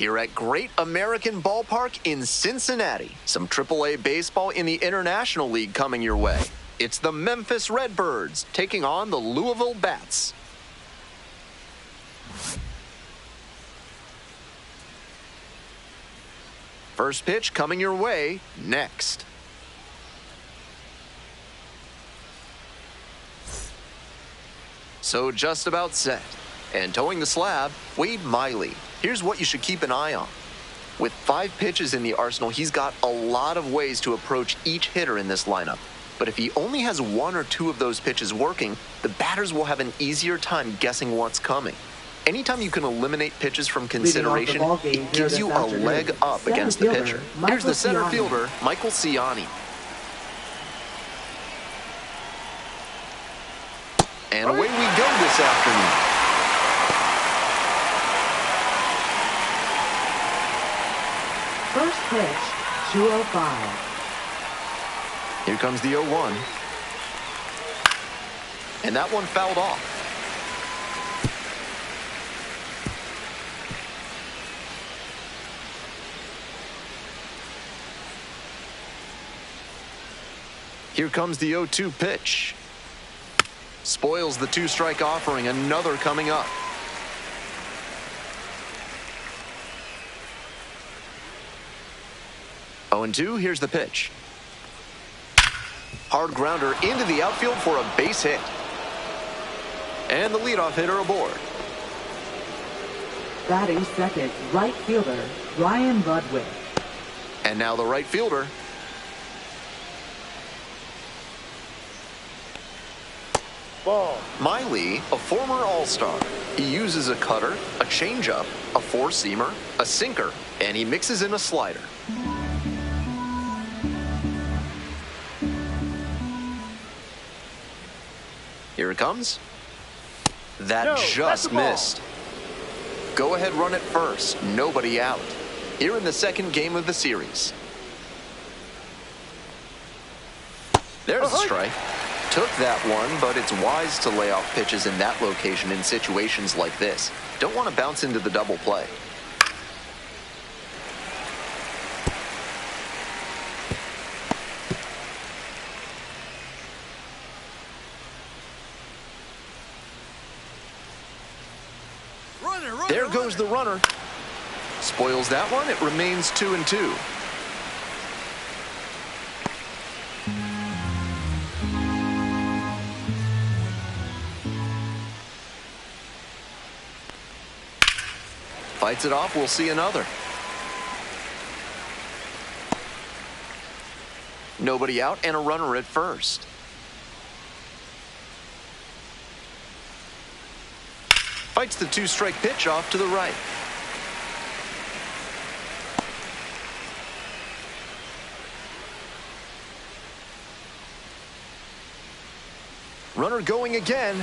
here at Great American Ballpark in Cincinnati. Some AAA baseball in the International League coming your way. It's the Memphis Redbirds taking on the Louisville Bats. First pitch coming your way next. So just about set. And towing the slab, Wade Miley. Here's what you should keep an eye on. With 5 pitches in the arsenal, he's got a lot of ways to approach each hitter in this lineup. But if he only has 1 or 2 of those pitches working, the batters will have an easier time guessing what's coming. Anytime you can eliminate pitches from consideration, it gives you a leg up against the pitcher. Here's the center fielder, Michael Ciani. And away we go this afternoon. First pitch, 205. Here comes the 0-1. And that one fouled off. Here comes the 0-2 pitch. Spoils the 2-strike offering, another coming up. Oh, and 2, here's the pitch. Hard grounder into the outfield for a base hit. And the leadoff hitter aboard. Batting second, right fielder, Ryan Budwick. And now the right fielder. Ball. Miley, a former All-Star. He uses a cutter, a changeup, a 4-seamer, a sinker, and he mixes in a slider. Here it comes. That just missed. Go ahead, run it first. Nobody out. Here in the second game of the series. There's a strike. Took that one, but it's wise to lay off pitches in that location in situations like this. Don't want to bounce into the double play. There goes the runner. Spoils that one. It remains 2-2. Fights it off. We'll see another. Nobody out and a runner at first. Fights the 2-strike pitch off to the right. Runner going again.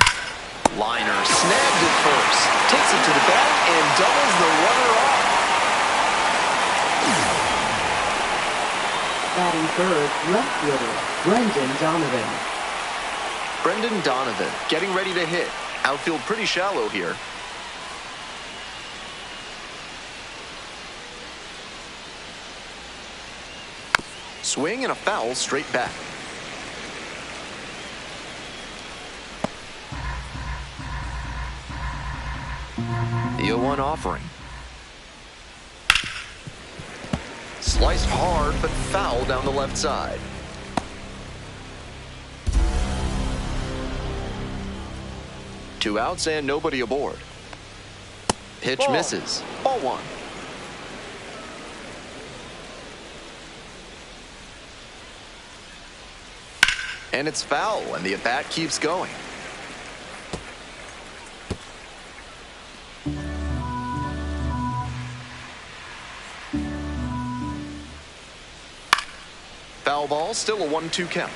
Liner snagged it first. Takes it to the bag and doubles the runner off. Batting third, left fielder, Brendan Donovan. Brendan Donovan getting ready to hit. Outfield pretty shallow here. Swing and a foul straight back. The 0-1 offering. Sliced hard, but foul down the left side. Two outs and nobody aboard. Pitch misses. Ball 1. And it's foul, and the at-bat keeps going. Foul ball, still a 1-2 count.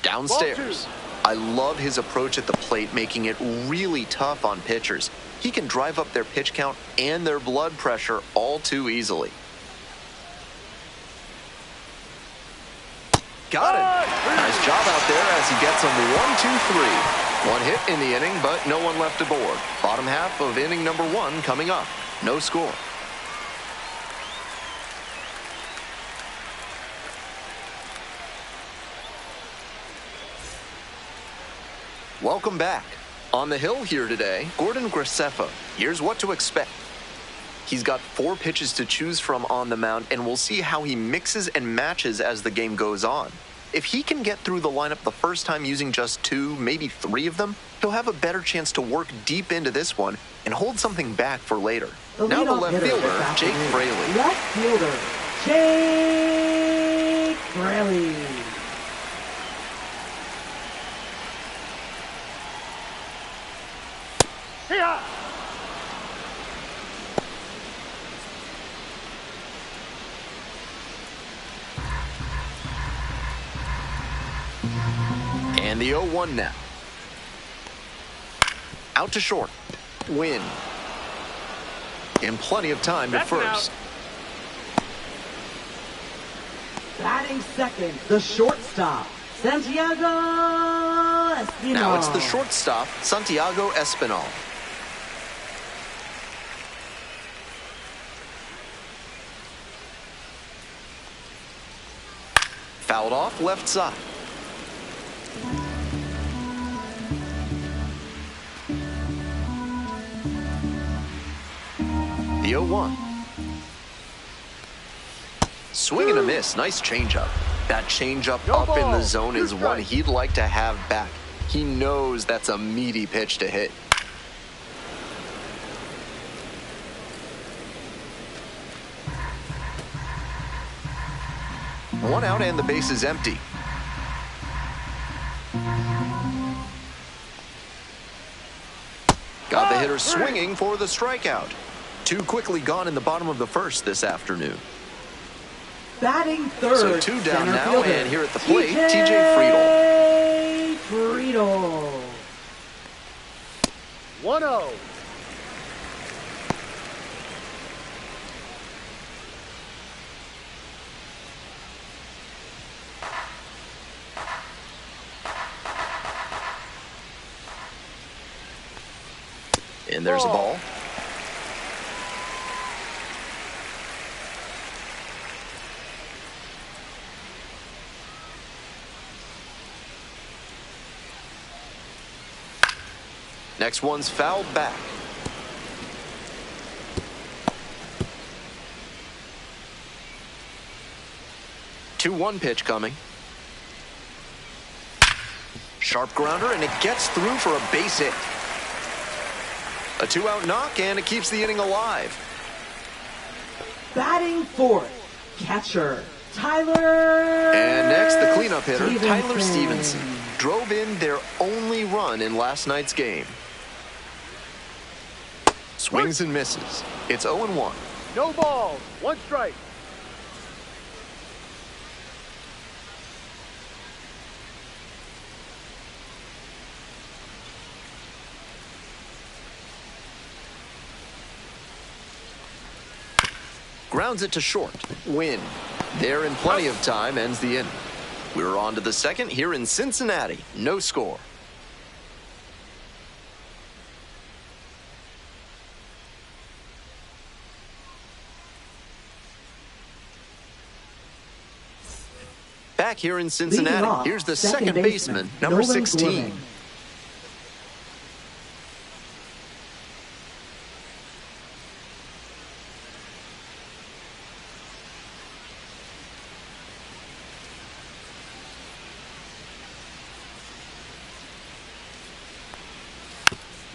Downstairs. I love his approach at the plate, making it really tough on pitchers. He can drive up their pitch count and their blood pressure all too easily. Got it. job out there as he gets them 1-2-3. One hit in the inning, but no one left aboard. Bottom half of inning number 1 coming up. No score. Welcome back. On the hill here today, Gordon Graceffa. Here's what to expect. He's got 4 pitches to choose from on the mound, and we'll see how he mixes and matches as the game goes on. If he can get through the lineup the first time using just 2, maybe 3 of them, he'll have a better chance to work deep into this one and hold something back for later. Now the left fielder, Jake Fraley. Left fielder, Jake Fraley. Yeah. And the 0-1 now. Out to short. Win. And plenty of time to first. Batting second, the shortstop, Santiago Espinal. Now it's the shortstop, Santiago Espinal. Fouled off left side. The 0-1. Swing and a miss. Nice changeup. That changeup up in the zone is one he'd like to have back. He knows that's a meaty pitch to hit. One out and the base is empty. Got the hitter swinging for the strikeout. 2 quickly gone in the bottom of the first this afternoon. Batting third, So 2 down now, fielder, and here at the plate, TJ Friedl. Friedl. 1-0. And there's a ball. Next one's fouled back. Two 1 pitch coming. Sharp grounder, and it gets through for a base hit. A 2-out knock, and it keeps the inning alive. Batting fourth, catcher, Tyler. And next, the cleanup hitter, Tyler Stevenson. Drove in their only run in last night's game. Swings and misses. It's 0-1. No balls. 1 strike. Grounds it to short. Win. There in plenty of time, ends the inning. We're on to the second here in Cincinnati. No score. Back here in Cincinnati, here's the second baseman, number 16.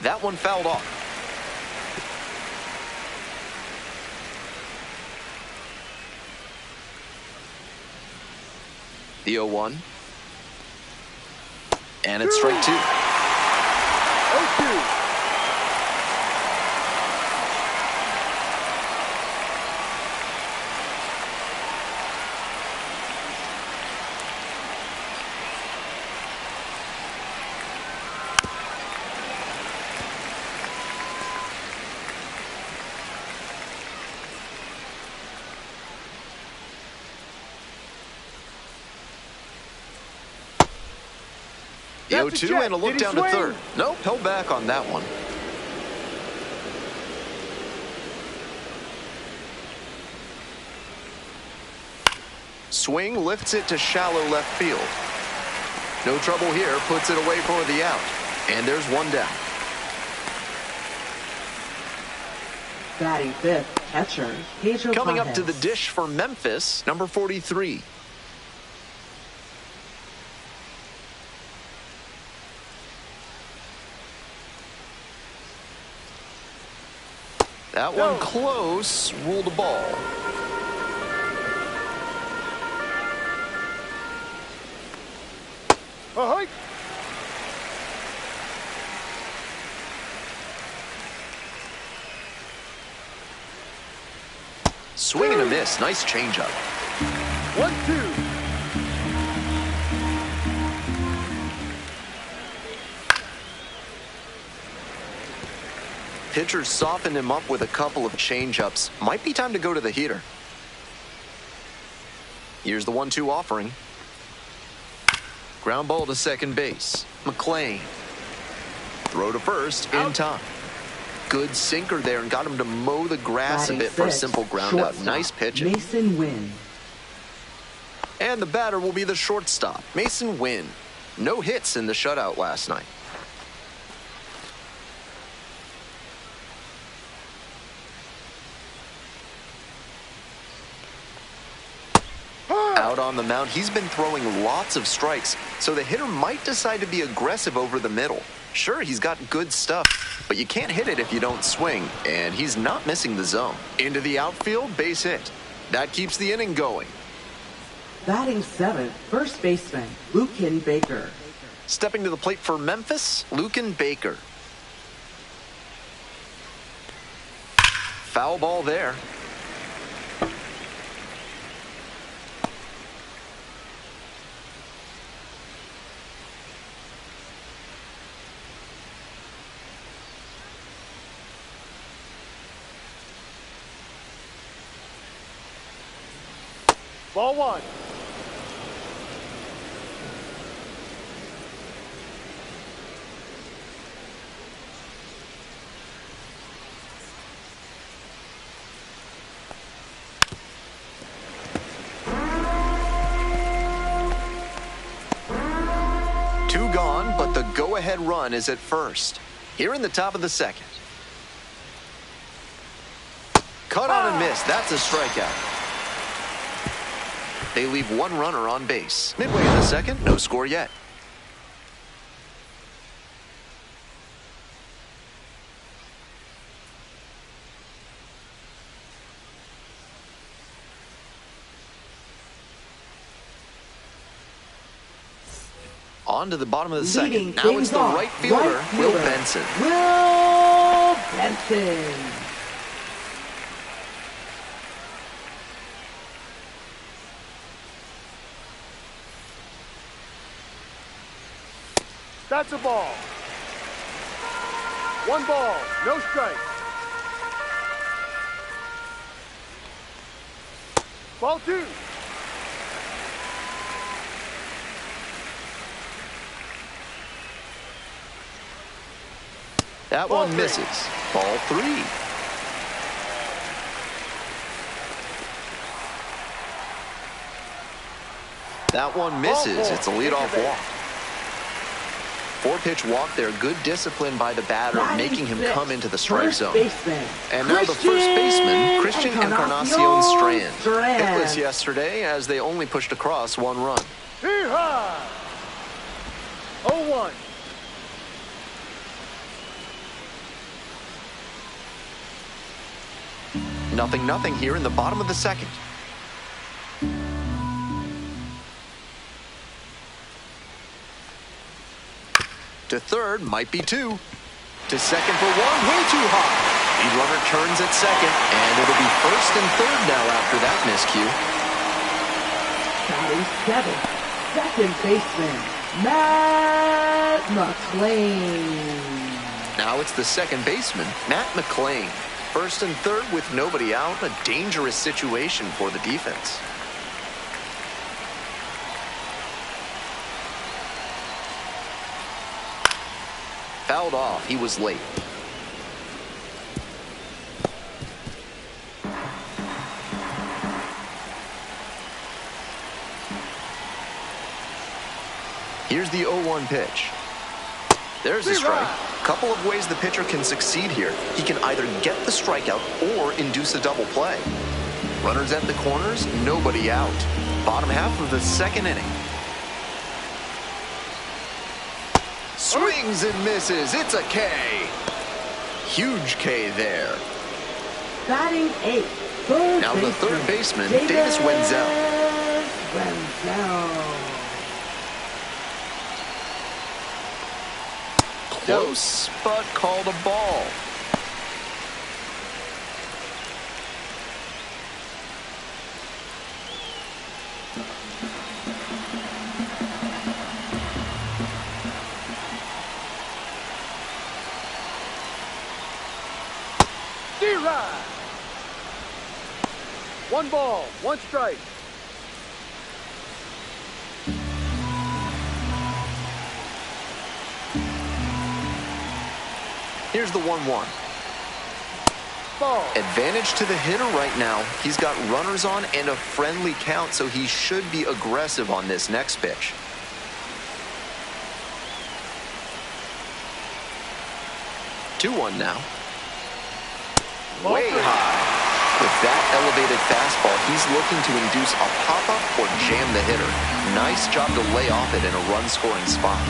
That one fouled off. The 0-1. And it's strike 2. 0-2. The That's a 0-2 check. and a look Did he down to swing? third. Nope, held back on that one. Swing lifts it to shallow left field. No trouble here, puts it away for the out. And there's one down. Batting fifth, catcher, Pedro Coming up to the Pages. dish for Memphis, number 43. That one close, ruled a ball. Ahoy! Swing and a miss, nice changeup. 1-2. Pitcher softened him up with a couple of changeups. Might be time to go to the heater. Here's the 1-2 offering. Ground ball to second base. McClain. Throw to first in time. Good sinker there and got him to mow the grass Batting a bit for a sixth, simple ground out. shortstop, Nice pitching. Mason Wynn. And the batter will be the shortstop, Mason Wynn. No hits in the shutout last night. Out on the mound, he's been throwing lots of strikes, so the hitter might decide to be aggressive over the middle. Sure, he's got good stuff, but you can't hit it if you don't swing, and he's not missing the zone. Into the outfield, base hit. That keeps the inning going. Batting seventh, first baseman, Lucan Baker. Stepping to the plate for Memphis, Lucan Baker. Foul ball there. Ball one. Two gone, but the go-ahead run is at first. Here in the top of the second. Cut on and miss. That's a strikeout. They leave one runner on base. Midway in the second, no score yet. On to the bottom of the Leading second. Now it's things the off, right fielder, Will Benson. Will Benson. That's a ball. One ball, no strike. Ball two. That Ball one three. misses. Ball three. That one misses. Ball four. It's a leadoff Take your walk. Four-pitch walk there. Good discipline by the batter, making him come into the strike First zone. baseman, And now the first baseman, Christian Encarnacion Strand. It was Strand. yesterday as they only pushed across one run. Hee-haw! 0-1. Nothing here in the bottom of the second. To third, might be two. To second for one, way too high. Lead runner turns at second, and it'll be first and third now after that miscue. Batting seventh, second baseman, Matt McClain. Now it's the second baseman, Matt McClain. First and third with nobody out, a dangerous situation for the defense. Fouled off. He was late. Here's the 0-1 pitch. There's the strike. Couple of ways the pitcher can succeed here. He can either get the strikeout or induce a double play. Runners at the corners, nobody out. Bottom half of the second inning. Swings and misses. It's a K. Huge K there. Batting 8. Third Now the third baseman, Davis Wenzel. Close, but called a ball. D-Ride. 1 ball, 1 strike. Here's the 1-1. Ball. Advantage to the hitter right now. He's got runners on and a friendly count, so he should be aggressive on this next pitch. Two-one now. Way high. With that elevated fastball, he's looking to induce a pop-up or jam the hitter. Nice job to lay off it in a run-scoring spot.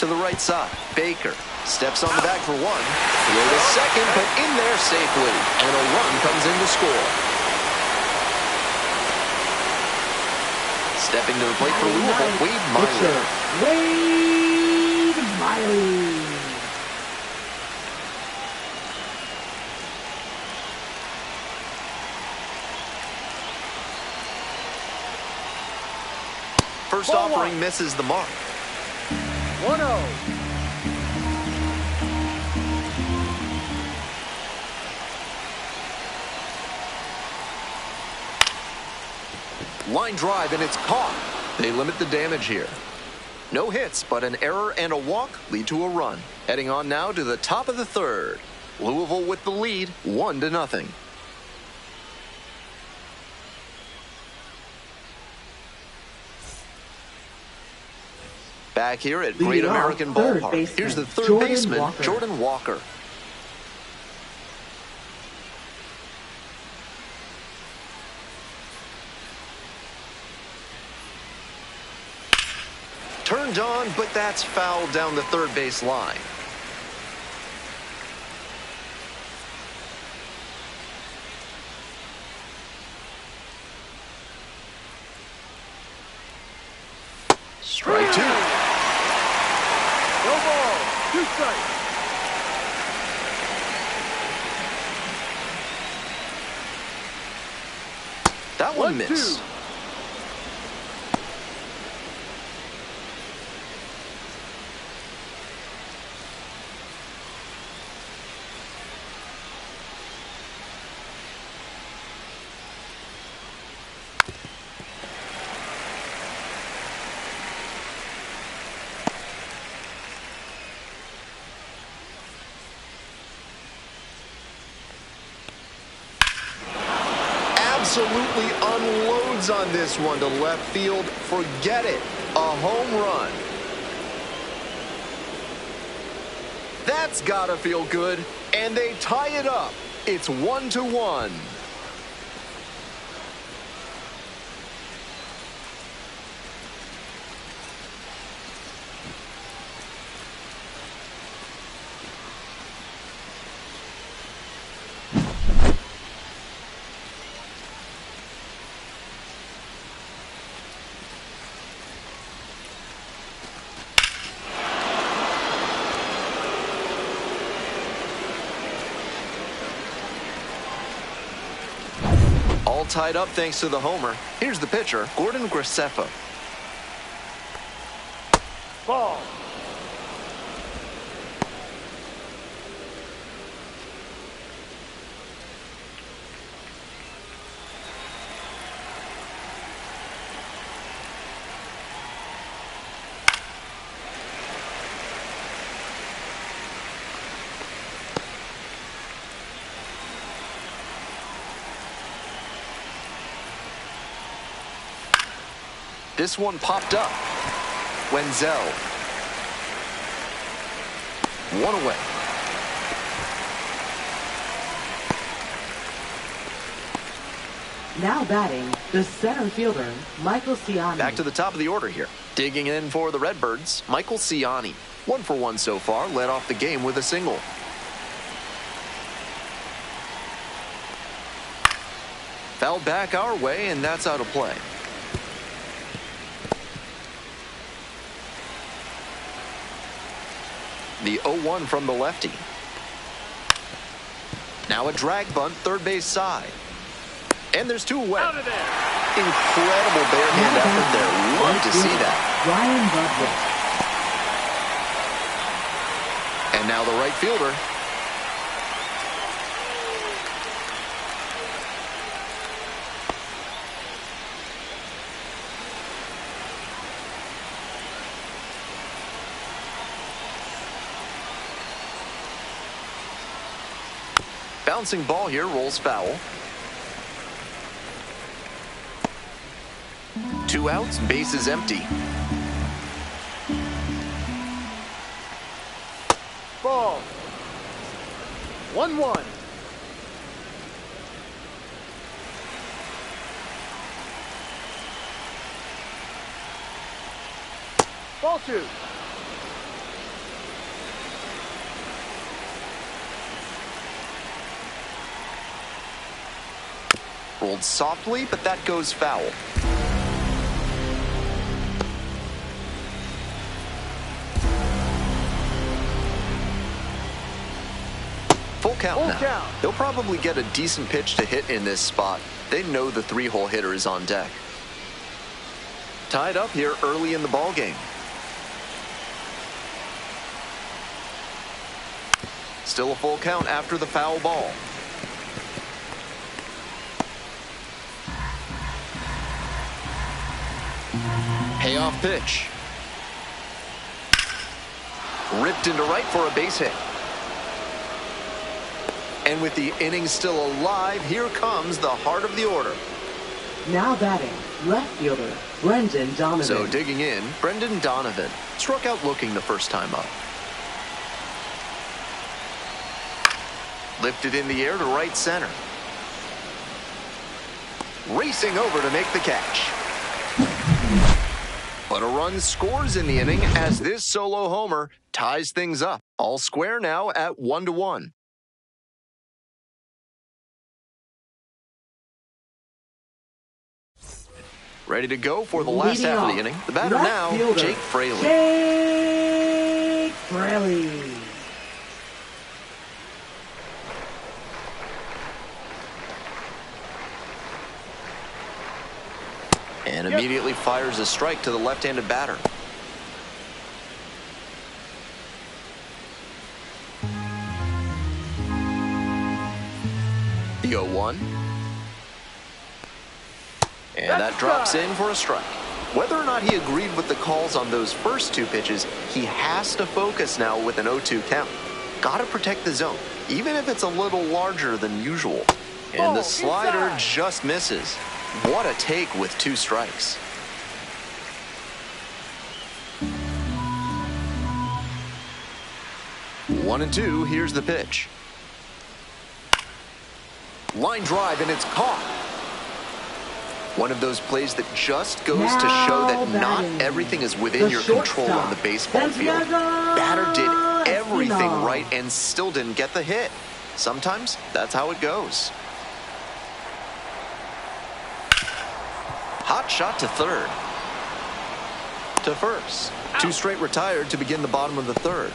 To the right side, Baker steps on the bag for 1. Throw to second, but in there safely. And a run comes in to score. Stepping to the plate for Louisville, Wade Miley. Wade Miley. First offering misses the mark. 1-0. Line drive, and it's caught. They limit the damage here. No hits, but an error and a walk lead to a run. Heading on now to the top of the third. Louisville with the lead, 1-0. Back here at Great American Ballpark. Here's the third baseman, Jordan Walker. Turned on, but that's fouled down the third base line. Strike 2. No ball, 2 strikes. That one missed. 1-2. Absolutely unloads on this one to left field. Forget it. A home run. That's gotta feel good. And they tie it up. It's 1-1. All tied up thanks to the homer. Here's the pitcher, Gordon Graceffa. Ball. This one popped up. Wenzel. One away. Now batting, the center fielder, Michael Ciani. Back to the top of the order here. Digging in for the Redbirds, Michael Ciani. 1 for 1 so far, led off the game with a single. Fouled back our way, and that's out of play. The 0-1 from the lefty. Now a drag bunt, third base side. And there's 2 away. Out of there. Incredible barehand effort there. Love to see that. Ryan Budwick. And now the right fielder. Bouncing ball here, rolls foul. 2 outs, bases empty. Ball. 1-1. Ball 2. Rolled softly, but that goes foul. Full count Full now. count. They'll probably get a decent pitch to hit in this spot. They know the 3-hole hitter is on deck. Tied up here early in the ball game. Still a full count after the foul ball. Payoff pitch. Ripped into right for a base hit. And with the inning still alive, here comes the heart of the order. Now batting, left fielder, Brendan Donovan. So digging in, Brendan Donovan. Struck out looking the first time up. Lifted in the air to right center. Racing over to make the catch. But a run scores in the inning as this solo homer ties things up. All square now at 1-1. Ready to go for the last Leading half of off, the inning. The batter left now, fielder, Jake Fraley. Jake Fraley. And immediately fires a strike to the left-handed batter. The 0-1. And that drops in for a strike. Whether or not he agreed with the calls on those first 2 pitches, he has to focus now with an 0-2 count. Got to protect the zone, even if it's a little larger than usual. And the slider just misses. What a take with 2 strikes. One and 2, here's the pitch. Line drive, and it's caught. One of those plays that just goes to show that not everything is within your control on the baseball field. Batter did everything right and still didn't get the hit. Sometimes that's how it goes. Hot shot to third. To first. 2 straight retired to begin the bottom of the 3rd.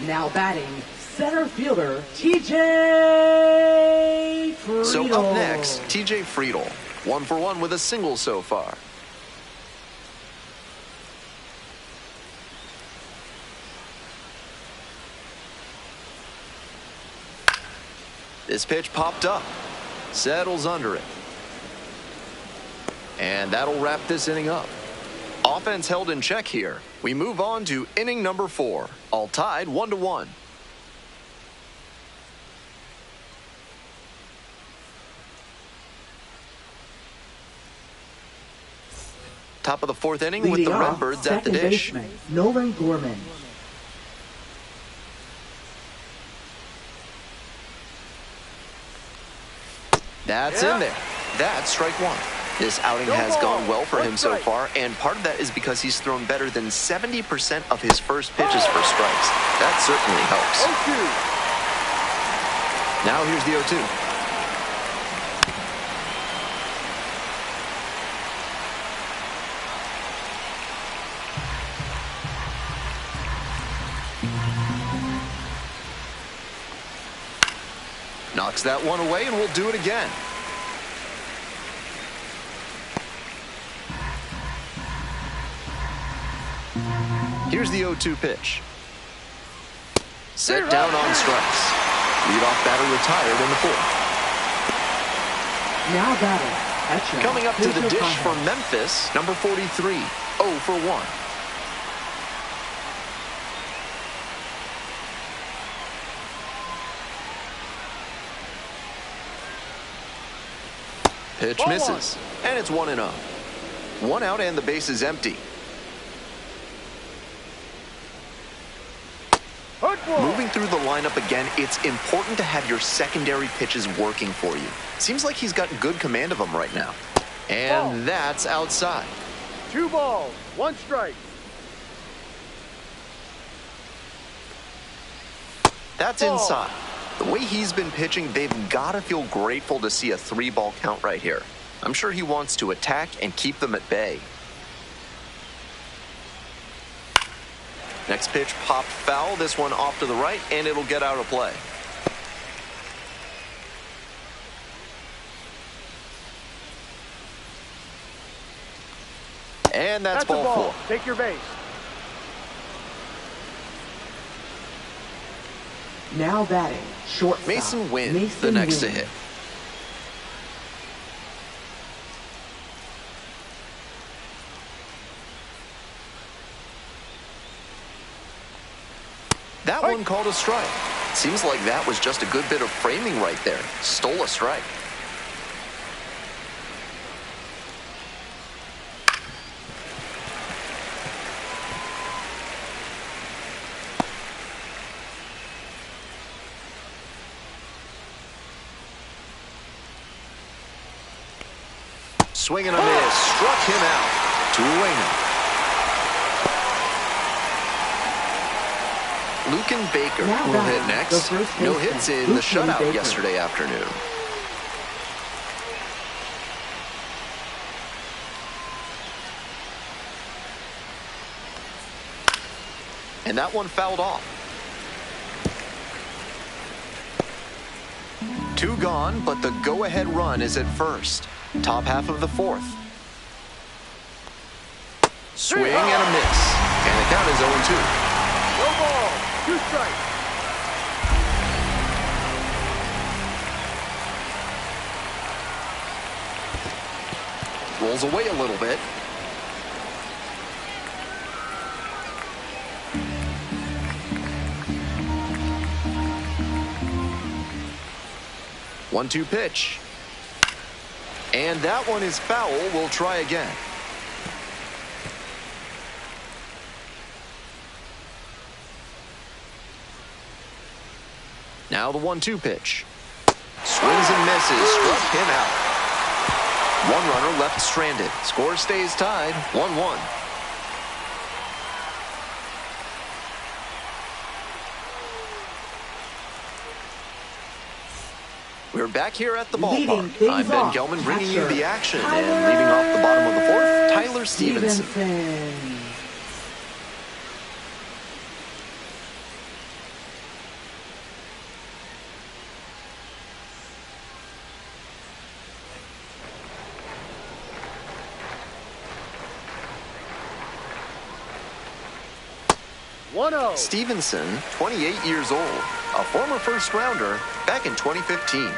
Now batting, center fielder, TJ Friedel. So up next, TJ Friedel. 1 for 1 with a single so far. This pitch popped up. Settles under it. And that'll wrap this inning up. Offense held in check here. We move on to inning number 4. All tied 1-1. Top of the fourth inning with Leading the off, Redbirds at the second dish. baseman, Nolan Gorman. That's in there. That's strike one. This outing has gone well for him so far, and part of that is because he's thrown better than 70% of his first pitches for strikes. That certainly helps. 0-2. Now here's the 0-2. Knocks that one away, and we'll do it again. Here's the 0-2 pitch. Set down on strikes. Leadoff batter retired in the fourth. Now batting, catcher. Coming up to the dish Conrad. for Memphis, number 43, 0 for 1. Pitch misses, and it's 1-0. 1 out and the base is empty. Moving through the lineup again, it's important to have your secondary pitches working for you. Seems like he's got good command of them right now. And that's outside. 2 balls, 1 strike. That's inside. The way he's been pitching, they've got to feel grateful to see a 3-ball count right here. I'm sure he wants to attack and keep them at bay. Next pitch popped foul. This one off to the right, and it'll get out of play. And that's a ball ball. 4. Take your base. Now batting, shortstop. Mason wins Mason the next to Wynn. hit. That one called a strike. Seems like that was just a good bit of framing right there. Stole a strike. Swing and a miss. Struck him out. 2 away now. Lucan Baker Now will hit batting, next. the first No baseman, hits in the Lucan shutout Baker. yesterday afternoon. And that one fouled off. 2 gone, but the go-ahead run is at first. Top half of the fourth. Swing and a miss. And the count is 0-2. No ball, 2 strikes. Rolls away a little bit. One-two pitch. And that one is foul. We'll try again. Now the 1-2 pitch. Swings and misses. Struck him out. 1 runner left stranded. Score stays tied, 1-1. We're back here at the Leading ballpark. things I'm Ben off, Gelman bringing you catcher, the action. Tyler And leading off the bottom of the fourth, Tyler Stevenson. Stevenson. Stevenson, 28 years old, a former first rounder back in 2015.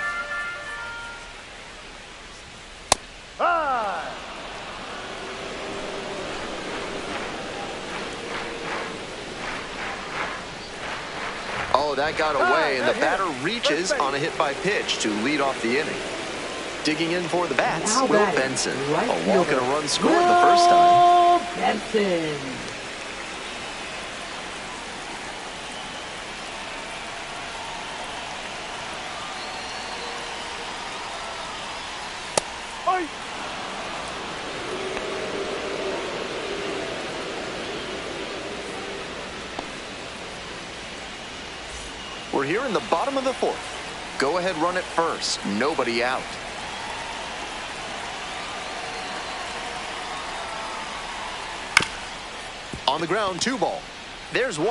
High. Oh, that got away, and the batter reaches on a hit by pitch to lead off the inning. Digging in for the bats, Now Will batting, Benson. right A walk and a fielder, run scored the first time. Will Benson. Fight! We're here in the bottom of the fourth. Go ahead, run it first. Nobody out. On the ground, 2 ball. There's 1.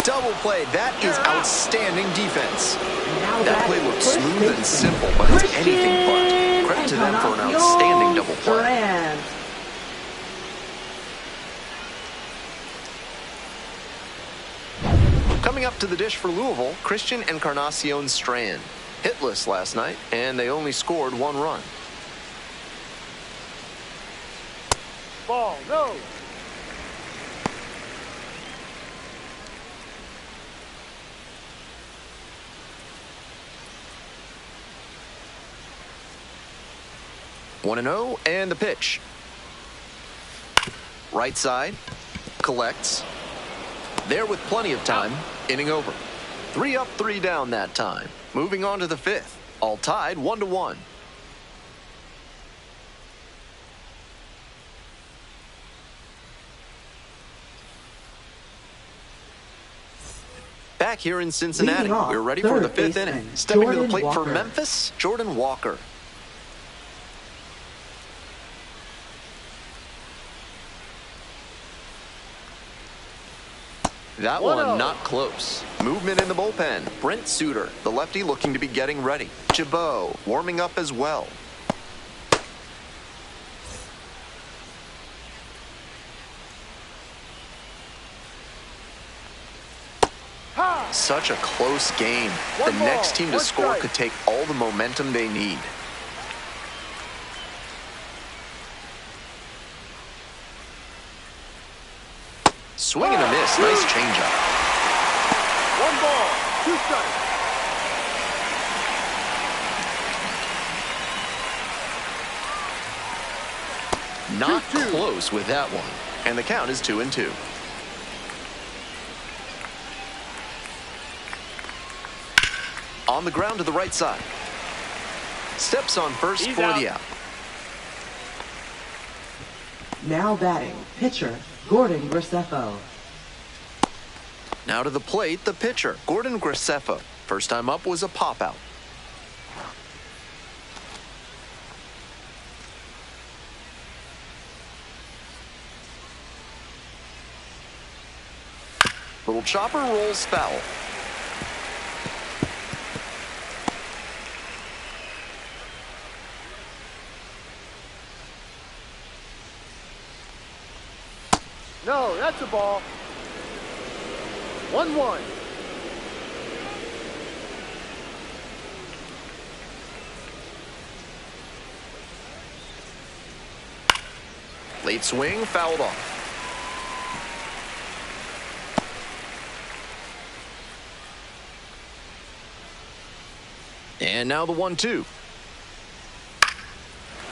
Double play. That is outstanding defense. Now That play batting, looked first smooth and baseman, simple, but it's anything but. Credit to them for an outstanding double play. Strand. Coming up to the dish for Louisville, Christian Encarnacion Strand. Hitless last night, and they only scored 1 run. Ball, no! One and 0, and the pitch. Right side, collects. There with plenty of time, inning over. 3 up, 3 down that time. Moving on to the 5th, all tied 1-1. Back here in Cincinnati, Leading off, we're ready for the third 5th inning. baseman, Stepping to the Jordan plate for Walker. Memphis, Jordan Walker. That 1-0. one not close. Movement in the bullpen. Brent Suter, the lefty, looking to be getting ready. Chabot warming up as well. Ha! Such a close game. One The ball, next team to 1 score strike. could take all the momentum they need. Swing and a miss. Nice changeup. 1 ball, 2 strikes. Not 2-2. close with that one. And the count is 2-2. On the ground to the right side. Steps on first He's for out. the out. Now batting, pitcher, Gordon Graceffo. Now to the plate, the pitcher, Gordon Graceffo. First time up was a pop-out. Little chopper rolls foul. No, that's a ball. 1-1. Late swing, fouled off. And now the 1-2.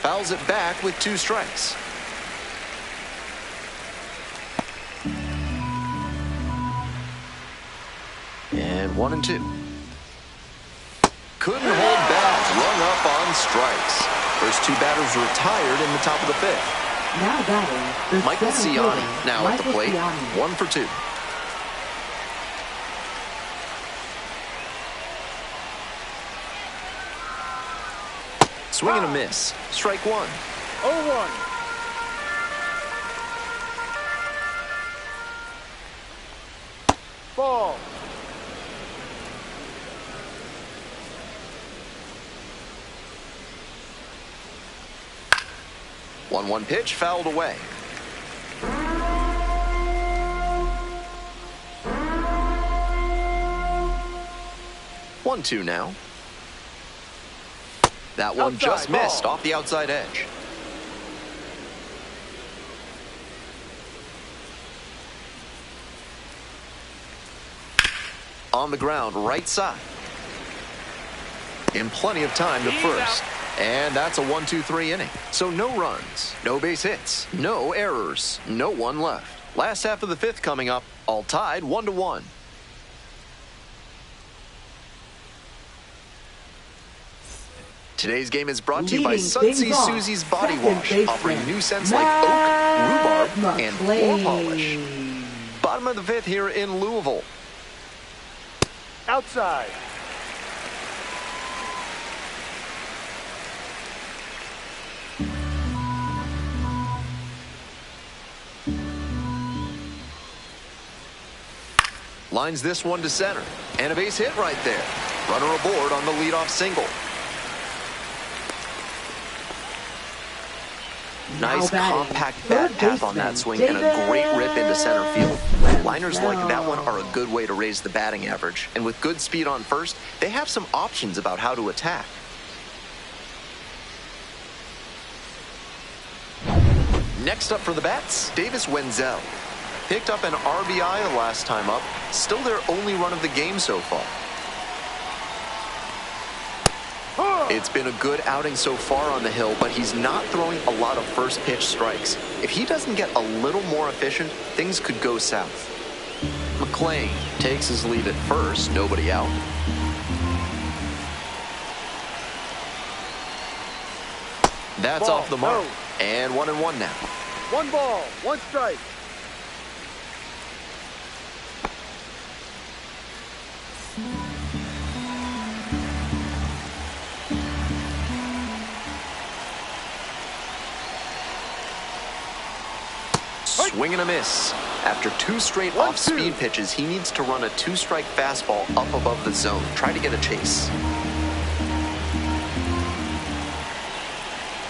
Fouls it back with 2 strikes. And 1-2. Couldn't hold back, rung up on strikes. First 2 batters retired in the top of the 5th. Now batting, the Michael center Ciani fielder, now at the Michael plate, Ciani. 1 for 2. Swing and a miss. Strike 1. 0-1. Ball. One pitch fouled away. One, 2 now. That one Outside, just missed ball. off the outside edge. On the ground, right side. And plenty of time to He's first. out. And that's a 1-2-3 inning. So no runs, no base hits, no errors, no one left. Last half of the fifth coming up, all tied 1-1. Today's game is brought to you by Leading Sudsy things off, Susie's Body second Wash, baseman, offering new scents like oak, rhubarb, and floor McLean. polish. Bottom of the fifth here in Louisville. Outside. Lines this one to center. And a base hit right there. Runner aboard on the leadoff single. Nice compact bat path on that swing and a great rip into center field. Liners like that one are a good way to raise the batting average. And with good speed on first, they have some options about how to attack. Next up for the bats, Davis Wenzel. Picked up an RBI last time up. Still their only run of the game so far. It's been a good outing so far on the hill, but he's not throwing a lot of first pitch strikes. If he doesn't get a little more efficient, things could go south. McLean takes his lead at first, nobody out. That's off the mark. And 1-1 now. 1 ball, 1 strike. Swing and a miss. After 2 straight off-speed pitches, he needs to run a 2-strike fastball up above the zone. Try to get a chase.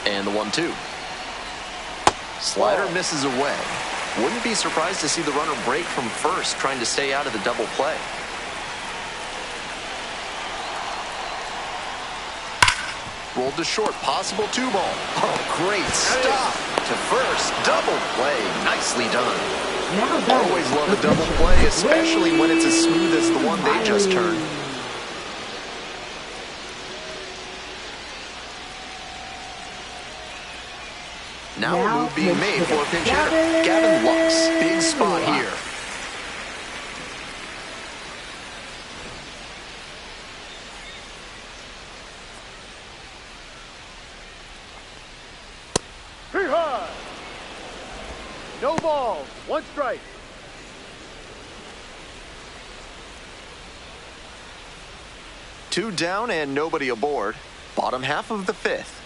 And the 1-2. Slider misses away. Wouldn't be surprised to see the runner break from first, trying to stay out of the double play. Rolled to short, possible 2-ball. Oh, great stop to first. Double play, nicely done. Always love a double play, especially when it's as smooth as the one they just turned. Now a move being made for a pinch hitter. Gavin Lux, big spot here. No balls, 1 strike. Two down and nobody aboard. Bottom half of the fifth.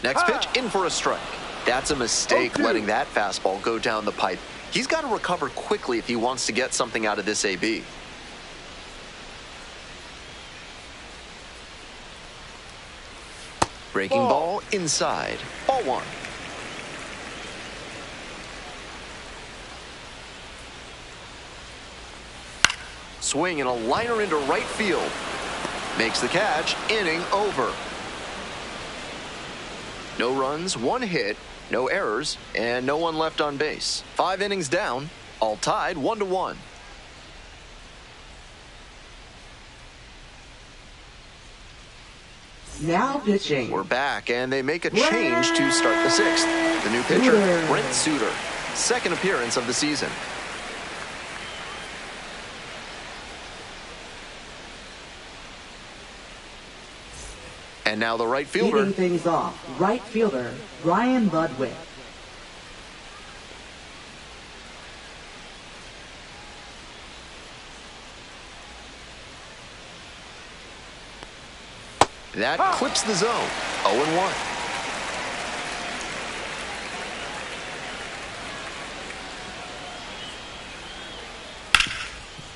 Next pitch, in for a strike. That's a mistake, letting that fastball go down the pipe. He's got to recover quickly if he wants to get something out of this AB. Breaking ball inside. Ball 1. Swing and a liner into right field. Makes the catch. Inning over. No runs, 1 hit, no errors, and no one left on base. 5 innings down, all tied 1-1. Now pitching. We're back, and they make a change to start the 6th. The new pitcher, Brent Suter. 2nd appearance of the season. And now the right fielder. Leading things off, right fielder, Ryan Ludwig. That clips the zone. 0-1.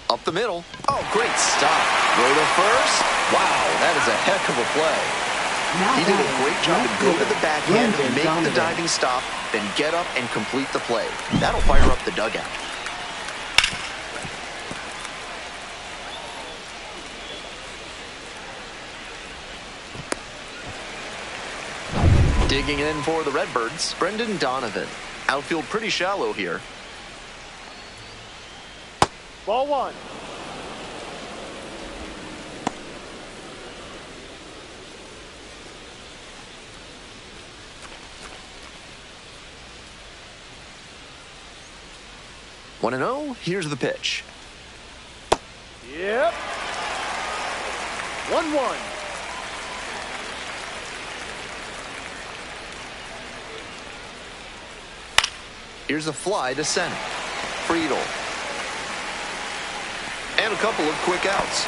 Up the middle. Oh, great stop. Throw to first. Wow, that is a heck of a play. He did a great job to go to the backhand, make the diving stop, then get up and complete the play. That'll fire up the dugout. Digging in for the Redbirds, Brendan Donovan. Outfield pretty shallow here. Ball 1. 1-0, here's the pitch. Yep. 1-1. Here's a fly to center. Friedel. And a couple of quick outs.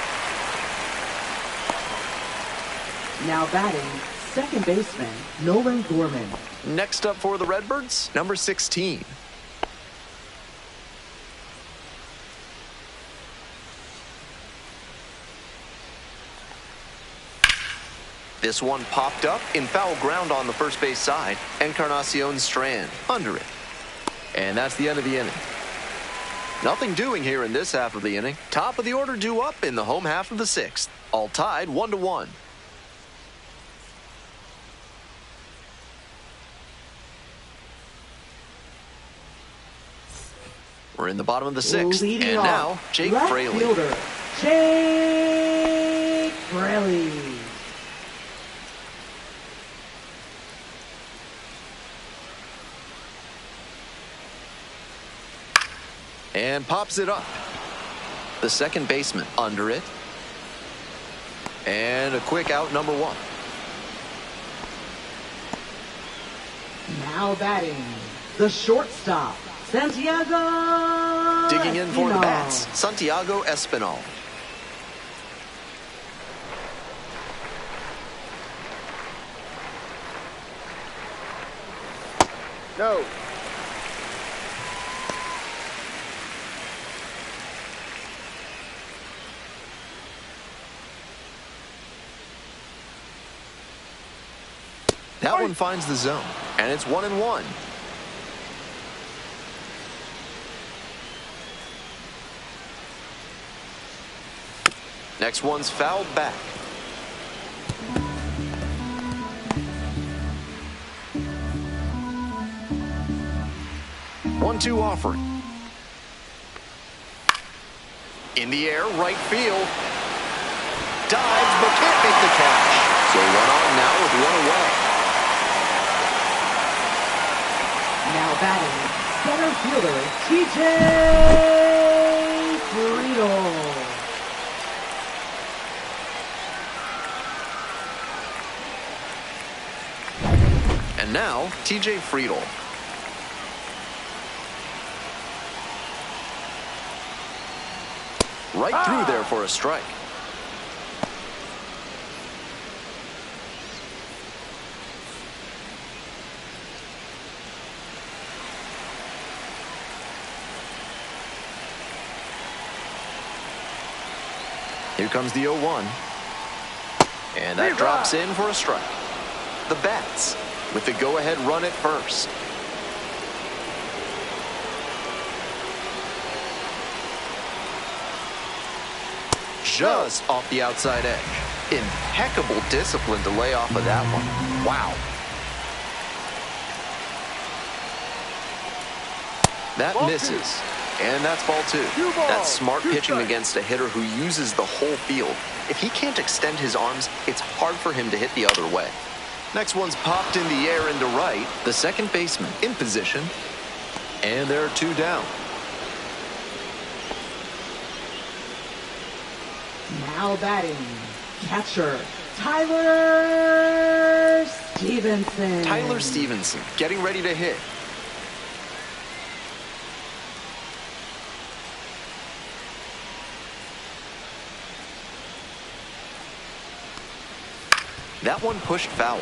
Now batting, second baseman, Nolan Gorman. Next up for the Redbirds, number 16. This one popped up in foul ground on the first base side. Encarnacion Strand under it. And that's the end of the inning. Nothing doing here in this half of the inning. Top of the order due up in the home half of the sixth. All tied 1-1. We're in the bottom of the sixth. Leading and off, now, Jake left Fraley. Fielder, Jake Fraley. And pops it up. The second baseman under it. And a quick out, number 1. Now batting, the shortstop, Santiago. Digging in for the Espinal. bats, Santiago Espinal. No. That one finds the zone, and it's 1-1. Next one's fouled back. One-two offering. In the air, right field. Dives, but can't make the catch. So one on now with one away. Now batting, center fielder, TJ Friedel. And now, TJ Friedel. Right through there for a strike. Here comes the 0-1. And that drops in for a strike. The Bats with the go-ahead run at first. Just off the outside edge. Impeccable discipline to lay off of that one. Wow. That misses. And that's ball 2. That's smart pitching against a hitter who uses the whole field. If he can't extend his arms, it's hard for him to hit the other way. Next one's popped in the air into right. The second baseman in position. And there are 2 down. Now batting, catcher, Tyler Stevenson. Tyler Stevenson getting ready to hit. That one pushed foul.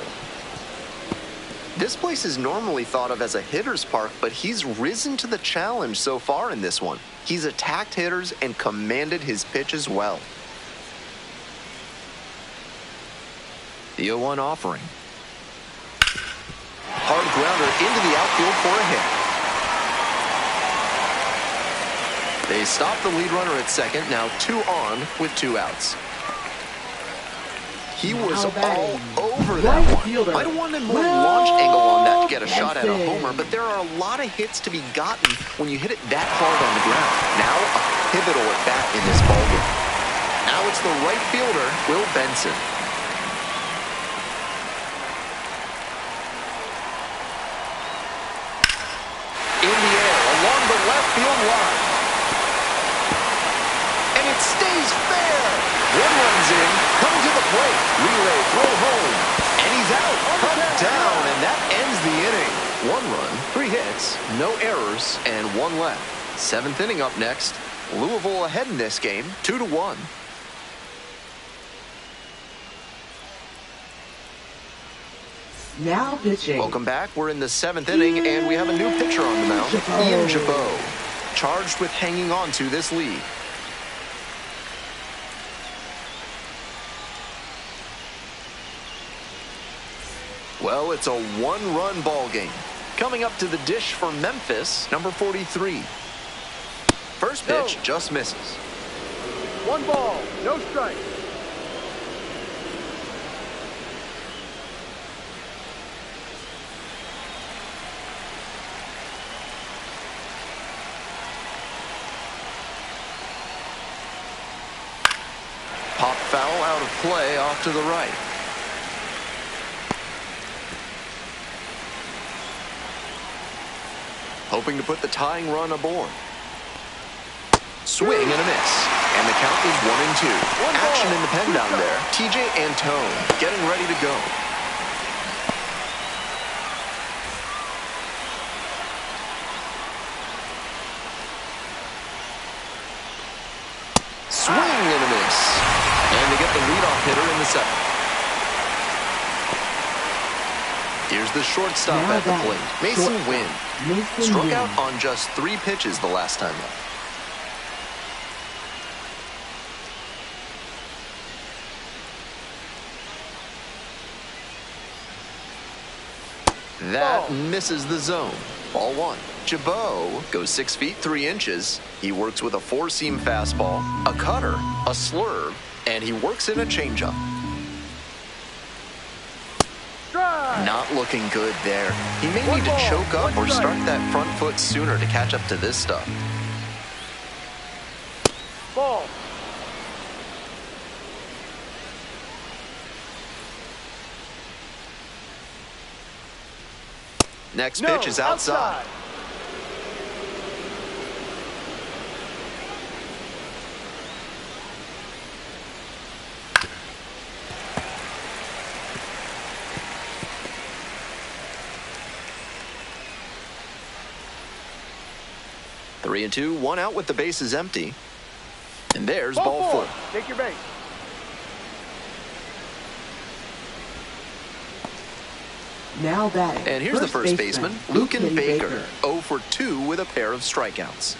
This place is normally thought of as a hitter's park, but he's risen to the challenge so far in this one. He's attacked hitters and commanded his pitches well. The 0-1 offering. Hard grounder into the outfield for a hit. They stop the lead runner at second, now 2 on with 2 outs. He was all over that one. Might have wanted more launch angle on that to get a shot at a homer, but there are a lot of hits to be gotten when you hit it that hard on the ground. Now a pivotal at bat in this ballgame. Now it's the right fielder, Will Benson. In the air, along the left field line. It stays fair. One runs in, coming to the plate. Relay throw home. And he's out. Cut down, and that ends the inning. 1 run, 3 hits, no errors, and 1 left. 7th inning up next. Louisville ahead in this game, 2-1. Now pitching. Welcome back. We're in the 7th inning, and we have a new pitcher on the mound, Ian Jabot, charged with hanging on to this lead. Well, it's a 1-run ball game. Coming up to the dish for Memphis, number 43. First pitch just misses. 1 ball, no strike. Pop foul out of play off to the right. Hoping to put the tying run aboard. Swing and a miss. And the count is 1-2. Action in the pen down there. TJ Antone getting ready to go. Swing and a miss. And they get the leadoff hitter in the 7th. Here's the shortstop at the plate, Mason Wynn. Struck out on just 3 pitches the last time up. That misses the zone. Ball 1. Jabot goes 6 feet 3 inches. He works with a 4-seam fastball, a cutter, a slurve, and he works in a changeup. Not looking good there. He may need to choke up or start that front foot sooner to catch up to this stuff. Ball. Next pitch is outside. Three and 2, 1 out with the bases empty. And there's ball 4. Take your base. Now batting. And here's the first baseman, Lucan Baker, 0 for 2 with a pair of strikeouts.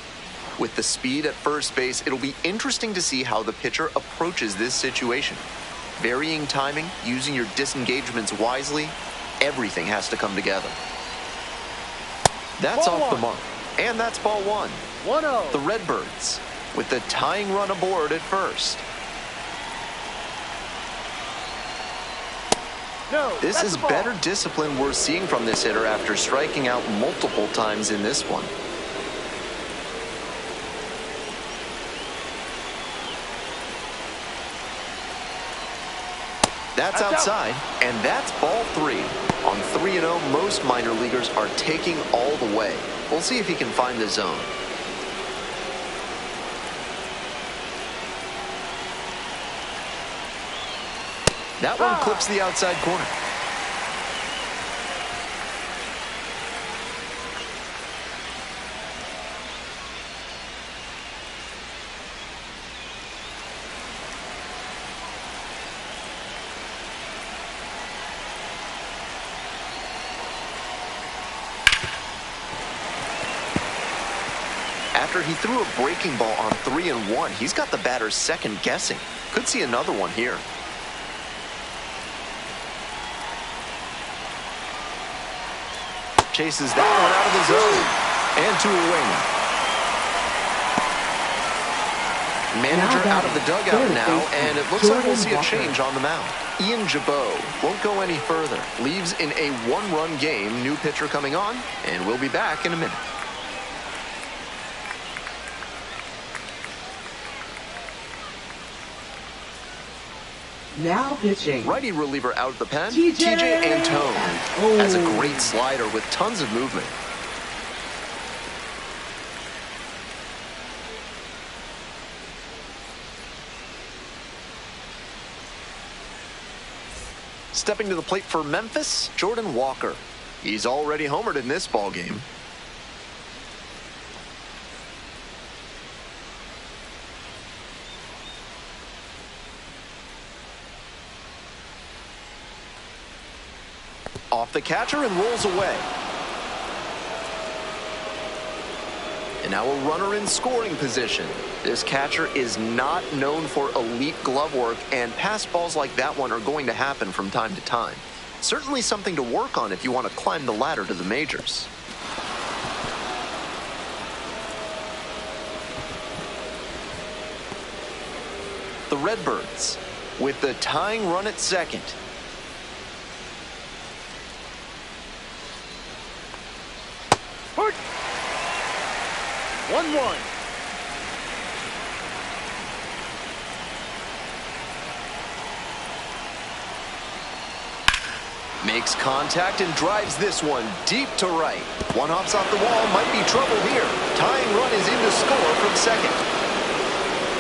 With the speed at first base, it'll be interesting to see how the pitcher approaches this situation. Varying timing, using your disengagements wisely, everything has to come together. That's off the mark. And that's ball 1. 1-0. The Redbirds with the tying run aboard at first. This is better discipline we're seeing from this hitter after striking out multiple times in this one. That's outside, and that's ball 3. On 3-0, most minor leaguers are taking all the way. We'll see if he can find the zone. That one clips the outside corner. After he threw a breaking ball on 3-1, he's got the batters second guessing. Could see another one here. Chases that one out of the zone. And 2 away now. Manager out of the dugout now, and it looks like we'll see a change on the mound. Ian Jabot won't go any further. Leaves in a 1-run game. New pitcher coming on, and we'll be back in a minute. Now pitching. Righty reliever out of the pen, TJ Antone. Has a great slider with tons of movement. Stepping to the plate for Memphis, Jordan Walker. He's already homered in this ballgame. Off the catcher and rolls away. And now a runner in scoring position. This catcher is not known for elite glove work, and pass balls like that one are going to happen from time to time. Certainly something to work on if you want to climb the ladder to the majors. The Redbirds with the tying run at second. 1-1. Makes contact and drives this one deep to right. One hops off the wall, might be trouble here. Tying run is in to score from second.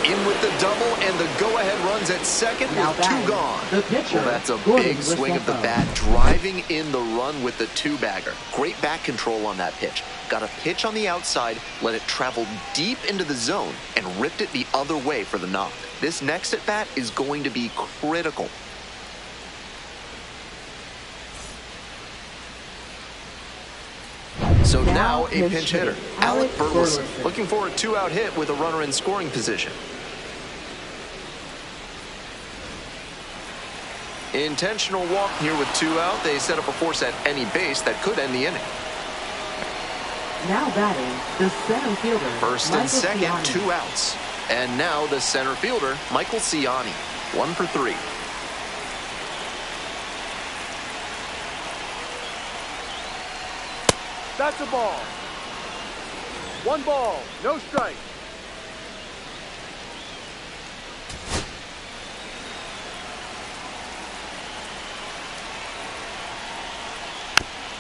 In with the double and the go-ahead runs at second with two gone. Well, that's a big swing of the bat, driving in the run with the two-bagger. Great bat control on that pitch. Got a pitch on the outside, let it travel deep into the zone, and ripped it the other way for the knock. This next at-bat is going to be critical. So now a pinch hitter, Alec Burleson, looking for a two-out hit with a runner in scoring position. Intentional walk here with two out. They set up a force at any base that could end the inning. Now batting, the center fielder. First and second, 2 outs. And now the center fielder, Michael Ciani, 1 for 3. That's a ball. 1 ball, no strike.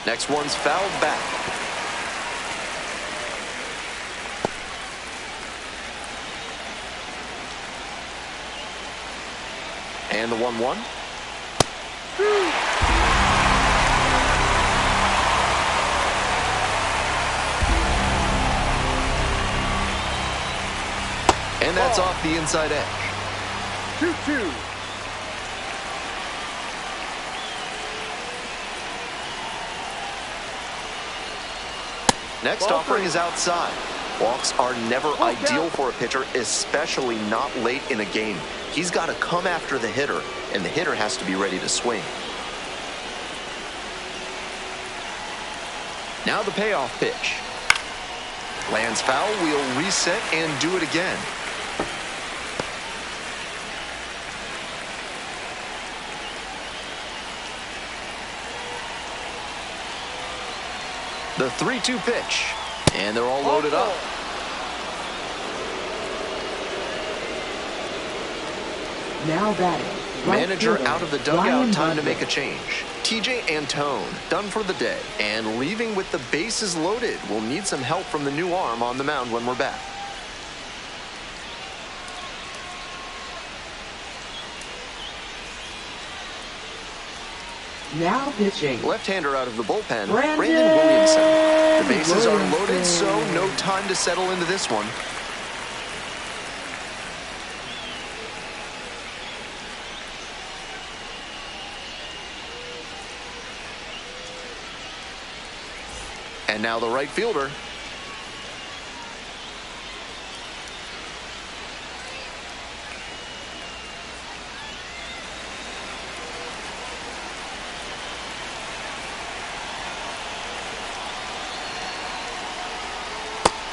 Next one's fouled back. And the 1-1. And that's off the inside edge. 2-2. Next offering is outside. Walks are never ideal for a pitcher, especially not late in a game. He's got to come after the hitter, and the hitter has to be ready to swing. Now the payoff pitch. Lands foul, we'll reset and do it again. The 3-2 pitch, and they're all loaded up. Now batting. Manager out of the dugout, time to make a change. TJ Antone, done for the day. And leaving with the bases loaded. We'll need some help from the new arm on the mound when we're back. Now pitching. Left-hander out of the bullpen, Brandon Williamson. The bases are loaded, so no time to settle into this one. And now the right fielder.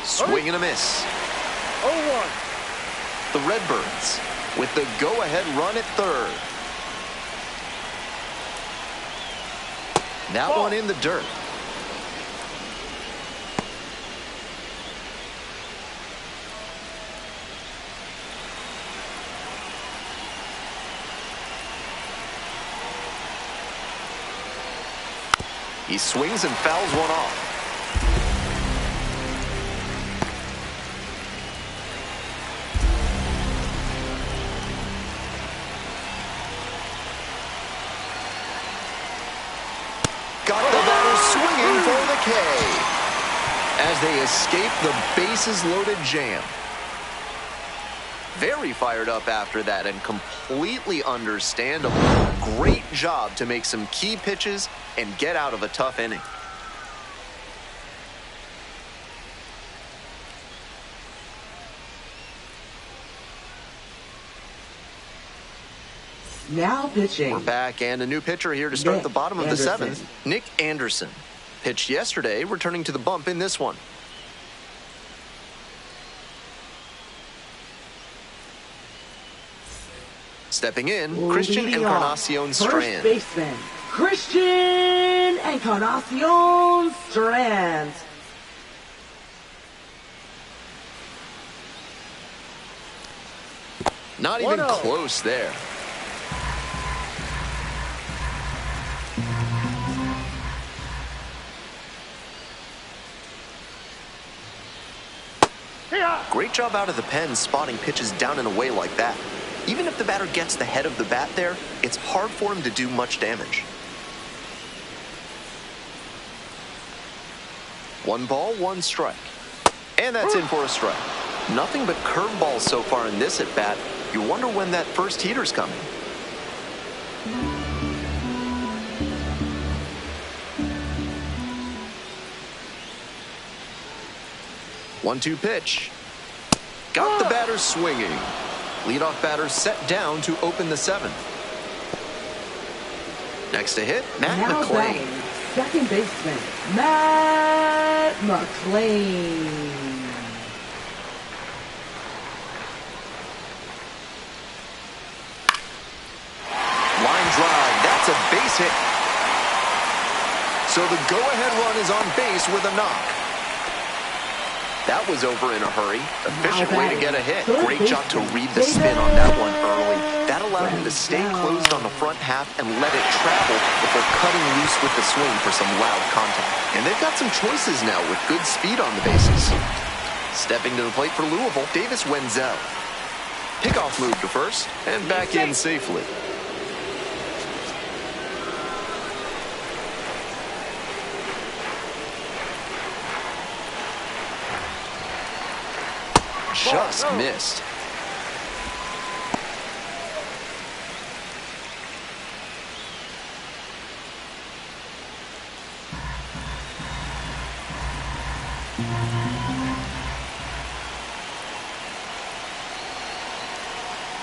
Swing and a miss. 0-1. The Redbirds with the go-ahead run at third. That one in the dirt. He swings and fouls one off. got the batter swinging for the K as they escape the bases-loaded jam. Very fired up after that and completely understandable. Great job to make some key pitches and get out of a tough inning. Now pitching. We're back, and a new pitcher here to start the bottom of the seventh. Nick Anderson. Pitched yesterday, returning to the bump in this one. Stepping in, Christian Encarnacion Strand. First baseman, Christian Encarnacion Strand. Not even close there. Great job out of the pen spotting pitches down and away like that. Even if the batter gets the head of the bat there, it's hard for him to do much damage. 1 ball, 1 strike. And that's in for a strike. Nothing but curveballs so far in this at bat. You wonder when that first heater's coming. One-two pitch. Got the batter swinging. Leadoff batter set down to open the seventh. Next to hit, Matt McClain. Second baseman, Matt McClain. Line drive, that's a base hit. So the go-ahead run is on base with a knock. That was over in a hurry. Efficient way to get a hit. Great job to read the spin on that one early. That allowed him to stay closed on the front half and let it travel before cutting loose with the swing for some loud contact. And they've got some choices now with good speed on the bases. Stepping to the plate for Louisville, Davis Wenzel. Pickoff move to first and back in safely. Just missed.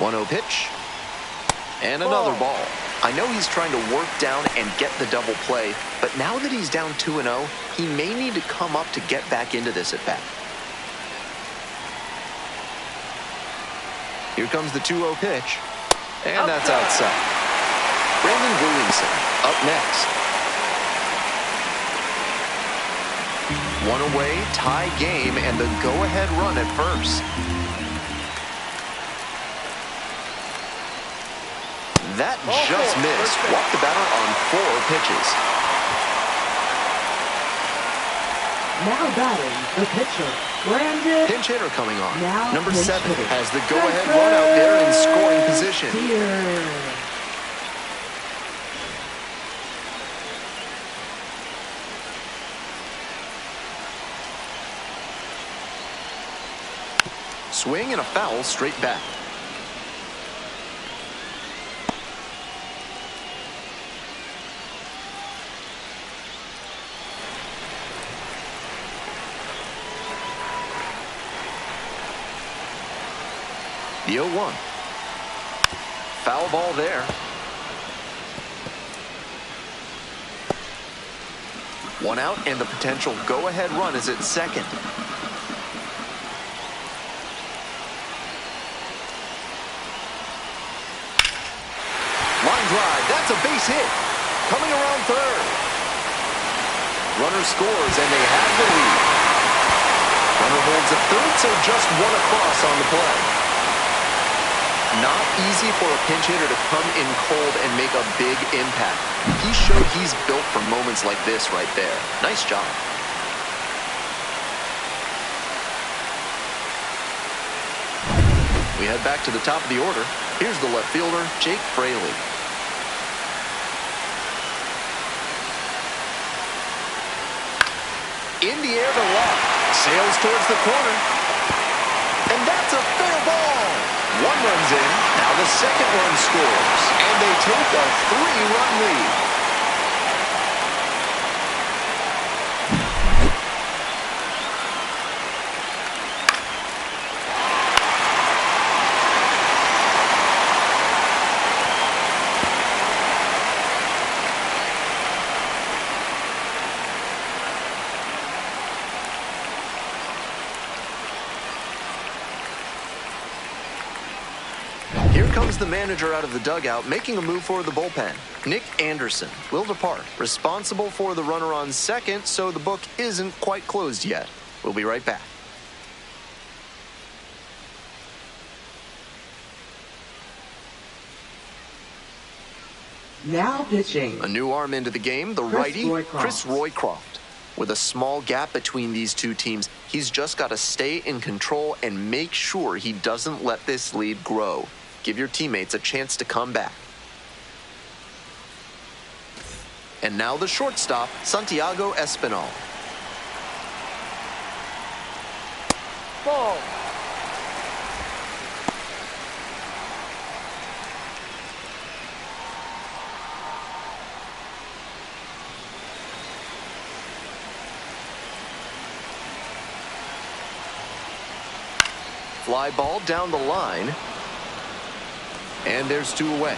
One-oh pitch. And another ball. I know he's trying to work down and get the double play, but now that he's down 2-0, he may need to come up to get back into this at bat. Here comes the 2-0 pitch, and that's outside. Brandon Williamson up next. One away, tie game, and the go-ahead run at first. That just missed. Walked the batter on 4 pitches. Now batting, the pitcher, Brandon. Pinch hitter coming on. Now Number 7 hitter. has the go-ahead run out there in scoring position. Here. Swing and a foul straight back. The 0-1. Foul ball there. One out, and the potential go-ahead run is at second. Line drive, that's a base hit. Coming around third. Runner scores, and they have the lead. Runner holds at third, so just one across on the play. Not easy for a pinch hitter to come in cold and make a big impact. He showed he's built for moments like this right there. Nice job. We head back to the top of the order. Here's the left fielder, Jake Fraley. In the air to left. Sails towards the corner. And that's a fair ball. One runs in. Now the second run scores. And they take a 3-run lead. Here comes the manager out of the dugout, making a move for the bullpen. Nick Anderson will depart, responsible for the runner on second, so the book isn't quite closed yet. We'll be right back. Now pitching. A new arm into the game, the righty, Chris Roycroft. With a small gap between these two teams, he's just got to stay in control and make sure he doesn't let this lead grow. Give your teammates a chance to come back. And now the shortstop, Santiago Espinal. Ball. Fly ball down the line. And there's 2 away.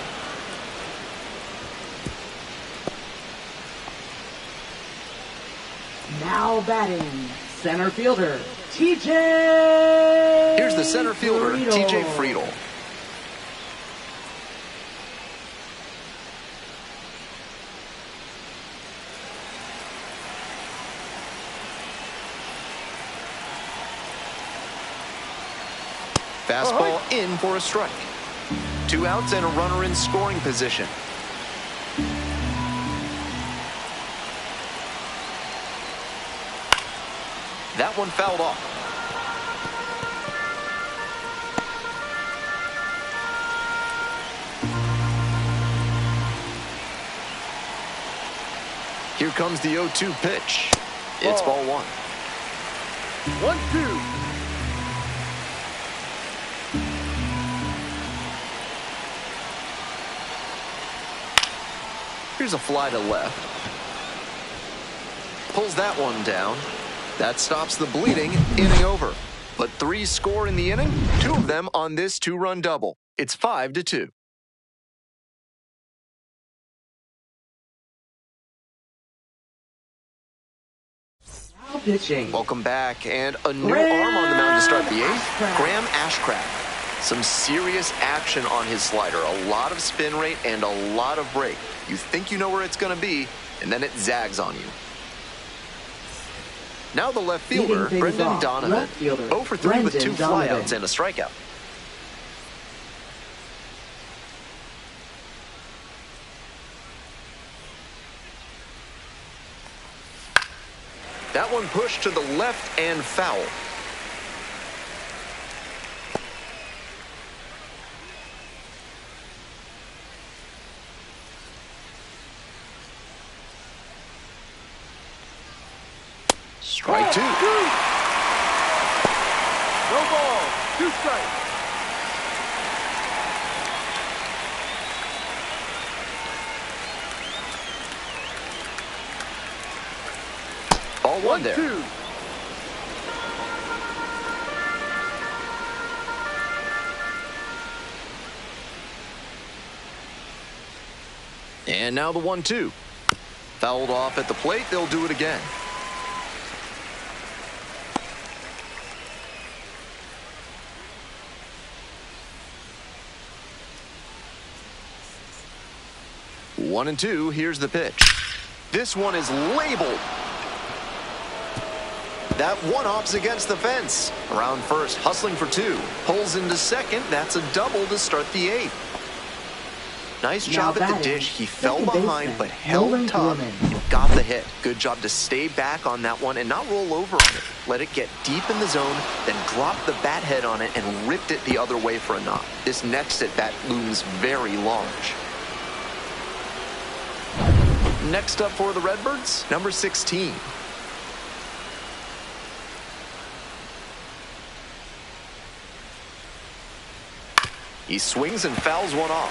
Now batting, center fielder, TJ. Here's the center fielder, TJ Friedel. Fastball in for a strike. 2 outs and a runner in scoring position. That one fouled off. Here comes the 0-2 pitch. It's ball 1. 1-2. Here's a fly to left. Pulls that one down. That stops the bleeding. Inning over. But 3 score in the inning, 2 of them on this 2-run double. It's 5-2. Now pitching. Welcome back, and a new arm on the mound to start the 8th. Graham Ashcraft. Some serious action on his slider. A lot of spin rate and a lot of break. You think you know where it's going to be, and then it zags on you. Now the left fielder, Brendan Donovan. 0 for 3 with 2 flyouts and a strikeout. That one pushed to the left and foul. Strike 2. No ball. 2 strikes. Ball 1 there. 1-2. And now the 1-2. Fouled off at the plate. They'll do it again. One and 2, here's the pitch. This one is labeled. That one hops against the fence. Around first, hustling for 2. Pulls into second. That's a double to start the 8th. Nice job at the dish. He fell behind but held tough and got the hit. Good job to stay back on that one and not roll over on it. Let it get deep in the zone, then drop the bat head on it and ripped it the other way for a knock. This next at bat looms very large. Next up for the Redbirds, number 16. He swings and fouls one off.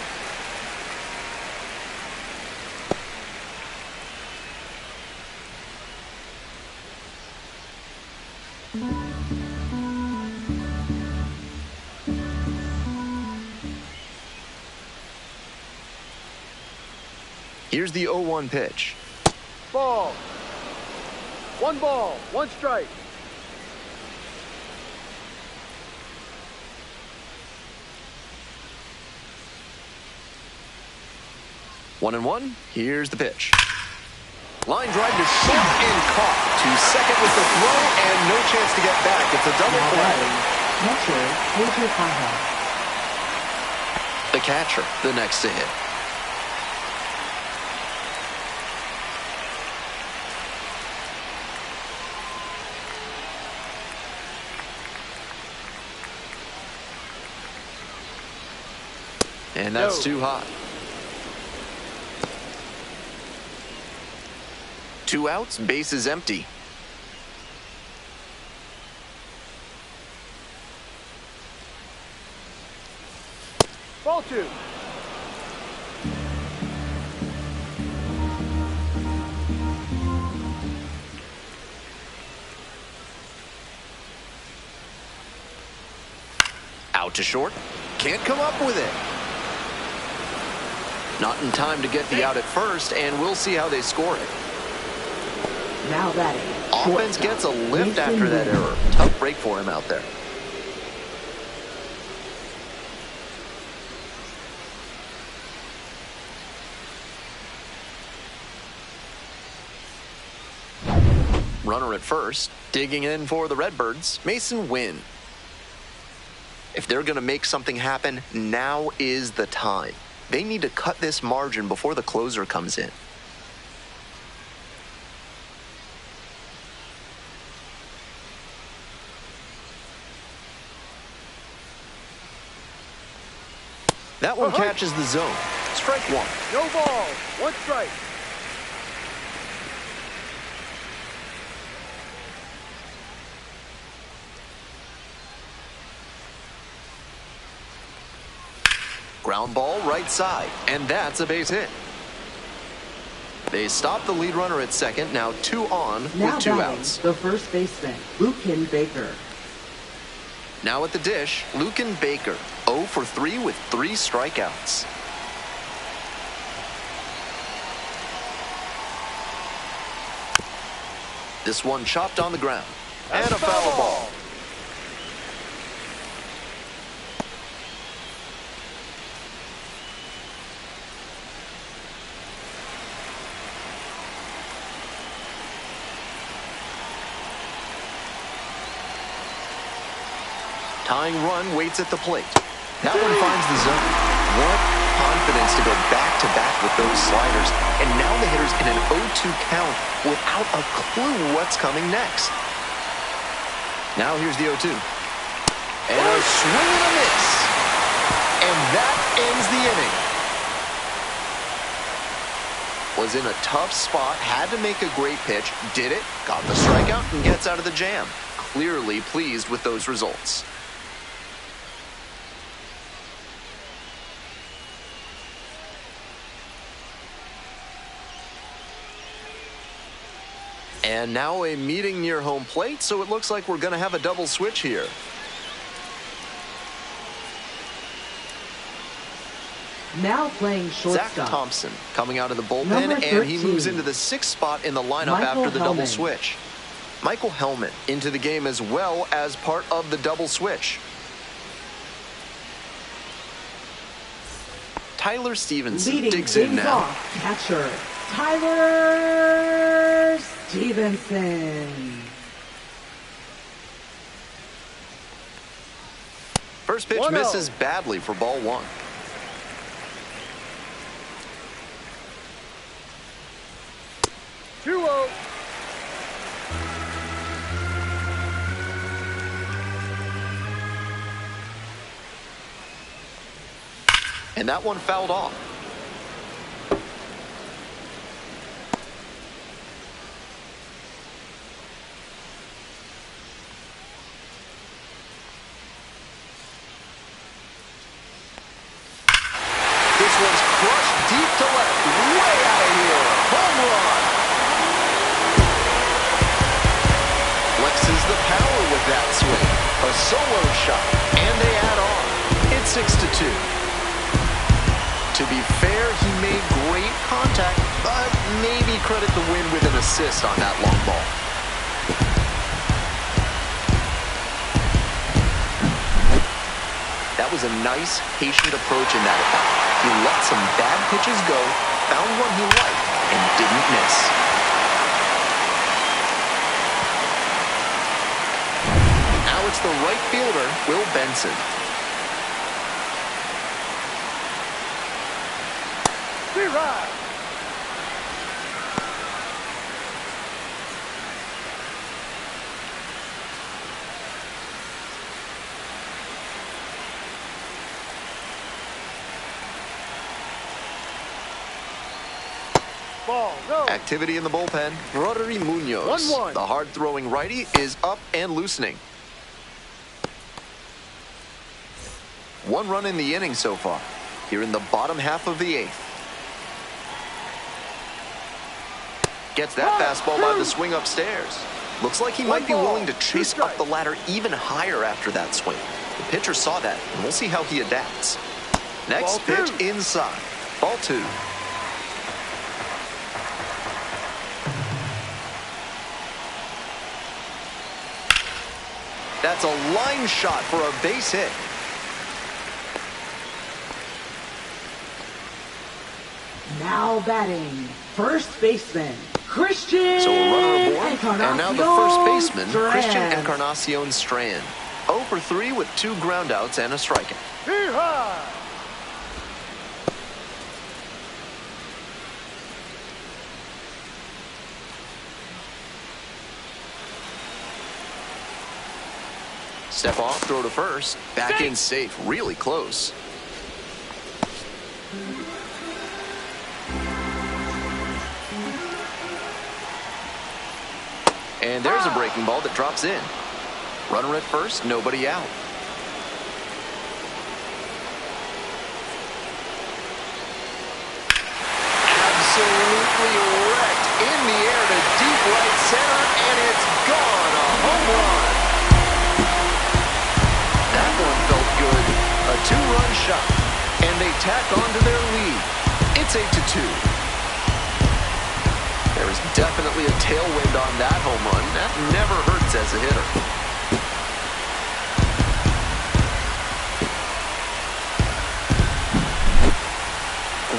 Here's the 0-1 pitch. Ball. 1 ball, 1 strike. One and one. Here's the pitch. Line drive to short and caught. To second with the throw and no chance to get back. It's a double play. The catcher, the next to hit. And that's too hot. 2 outs, base is empty. Ball 2. Out to short. Can't come up with it. Not in time to get the out at first, and we'll see how they score it. Now batting. Offense gets a lift after that error. Tough break for him out there. Runner at first, digging in for the Redbirds, Mason Wynn. If they're going to make something happen, now is the time. They need to cut this margin before the closer comes in. That one catches the zone. Strike 1. No ball, 1 strike. Ground ball right side, and that's a base hit. They stop the lead runner at second, now 2 on with 2 outs. The first baseman, Lucan Baker. Now at the dish, Lucan Baker, 0 for 3 with 3 strikeouts. This one chopped on the ground. And a foul ball. Tying run waits at the plate. That one finds the zone. What confidence to go back-to-back with those sliders. And now the hitter's in an 0-2 count without a clue what's coming next. Now here's the 0-2. And a swing and a miss. And that ends the inning. Was in a tough spot, had to make a great pitch, did it, got the strikeout, and gets out of the jam. Clearly pleased with those results. And now a meeting near home plate, so it looks like we're going to have a double switch here. Now playing shortstop. Zach Thompson coming out of the bullpen, and he moves into the 6th spot in the lineup after the double switch. Michael Hellman into the game as well as part of the double switch. Tyler Stevenson digs in now. Catcher Tyler Stevenson. First pitch misses badly for ball 1. Two-oh. And that one fouled off. deep to left, way out of here. Home run. Flexes the power with that swing. A solo shot, and they add on. It's 6-2. To be fair, he made great contact, but maybe credit the win with an assist on that long ball. That was a nice, patient approach in that at-bat. He let some bad pitches go, found one he liked, and didn't miss. Now it's the right fielder, Will Benson. Be right. Ball, no. Activity in the bullpen. Rodri Munoz, 1-1. the hard-throwing righty, is up and loosening. 1 run in the inning so far. Here in the bottom half of the 8th. Gets that fastball by the swing upstairs. Looks like he might be willing to chase up the ladder even higher after that swing. The pitcher saw that, and we'll see how he adapts. Next pitch inside. Ball 2. That's a line shot for a base hit. Now batting, first baseman, Christian So a runner aboard, and now the first baseman, Strand. Christian Encarnacion Strand. 0 for 3 with 2 groundouts and a strikeout. Be high. Step off, throw to first. Back in safe, really close. And there's a breaking ball that drops in. Runner at first, nobody out. Absolutely wrecked in the air to deep right center, and it's gone. A home run. That one felt good. A 2-run shot, and they tack on to their lead. It's 8-2. There is definitely a tailwind on that home run. That never hurts as a hitter.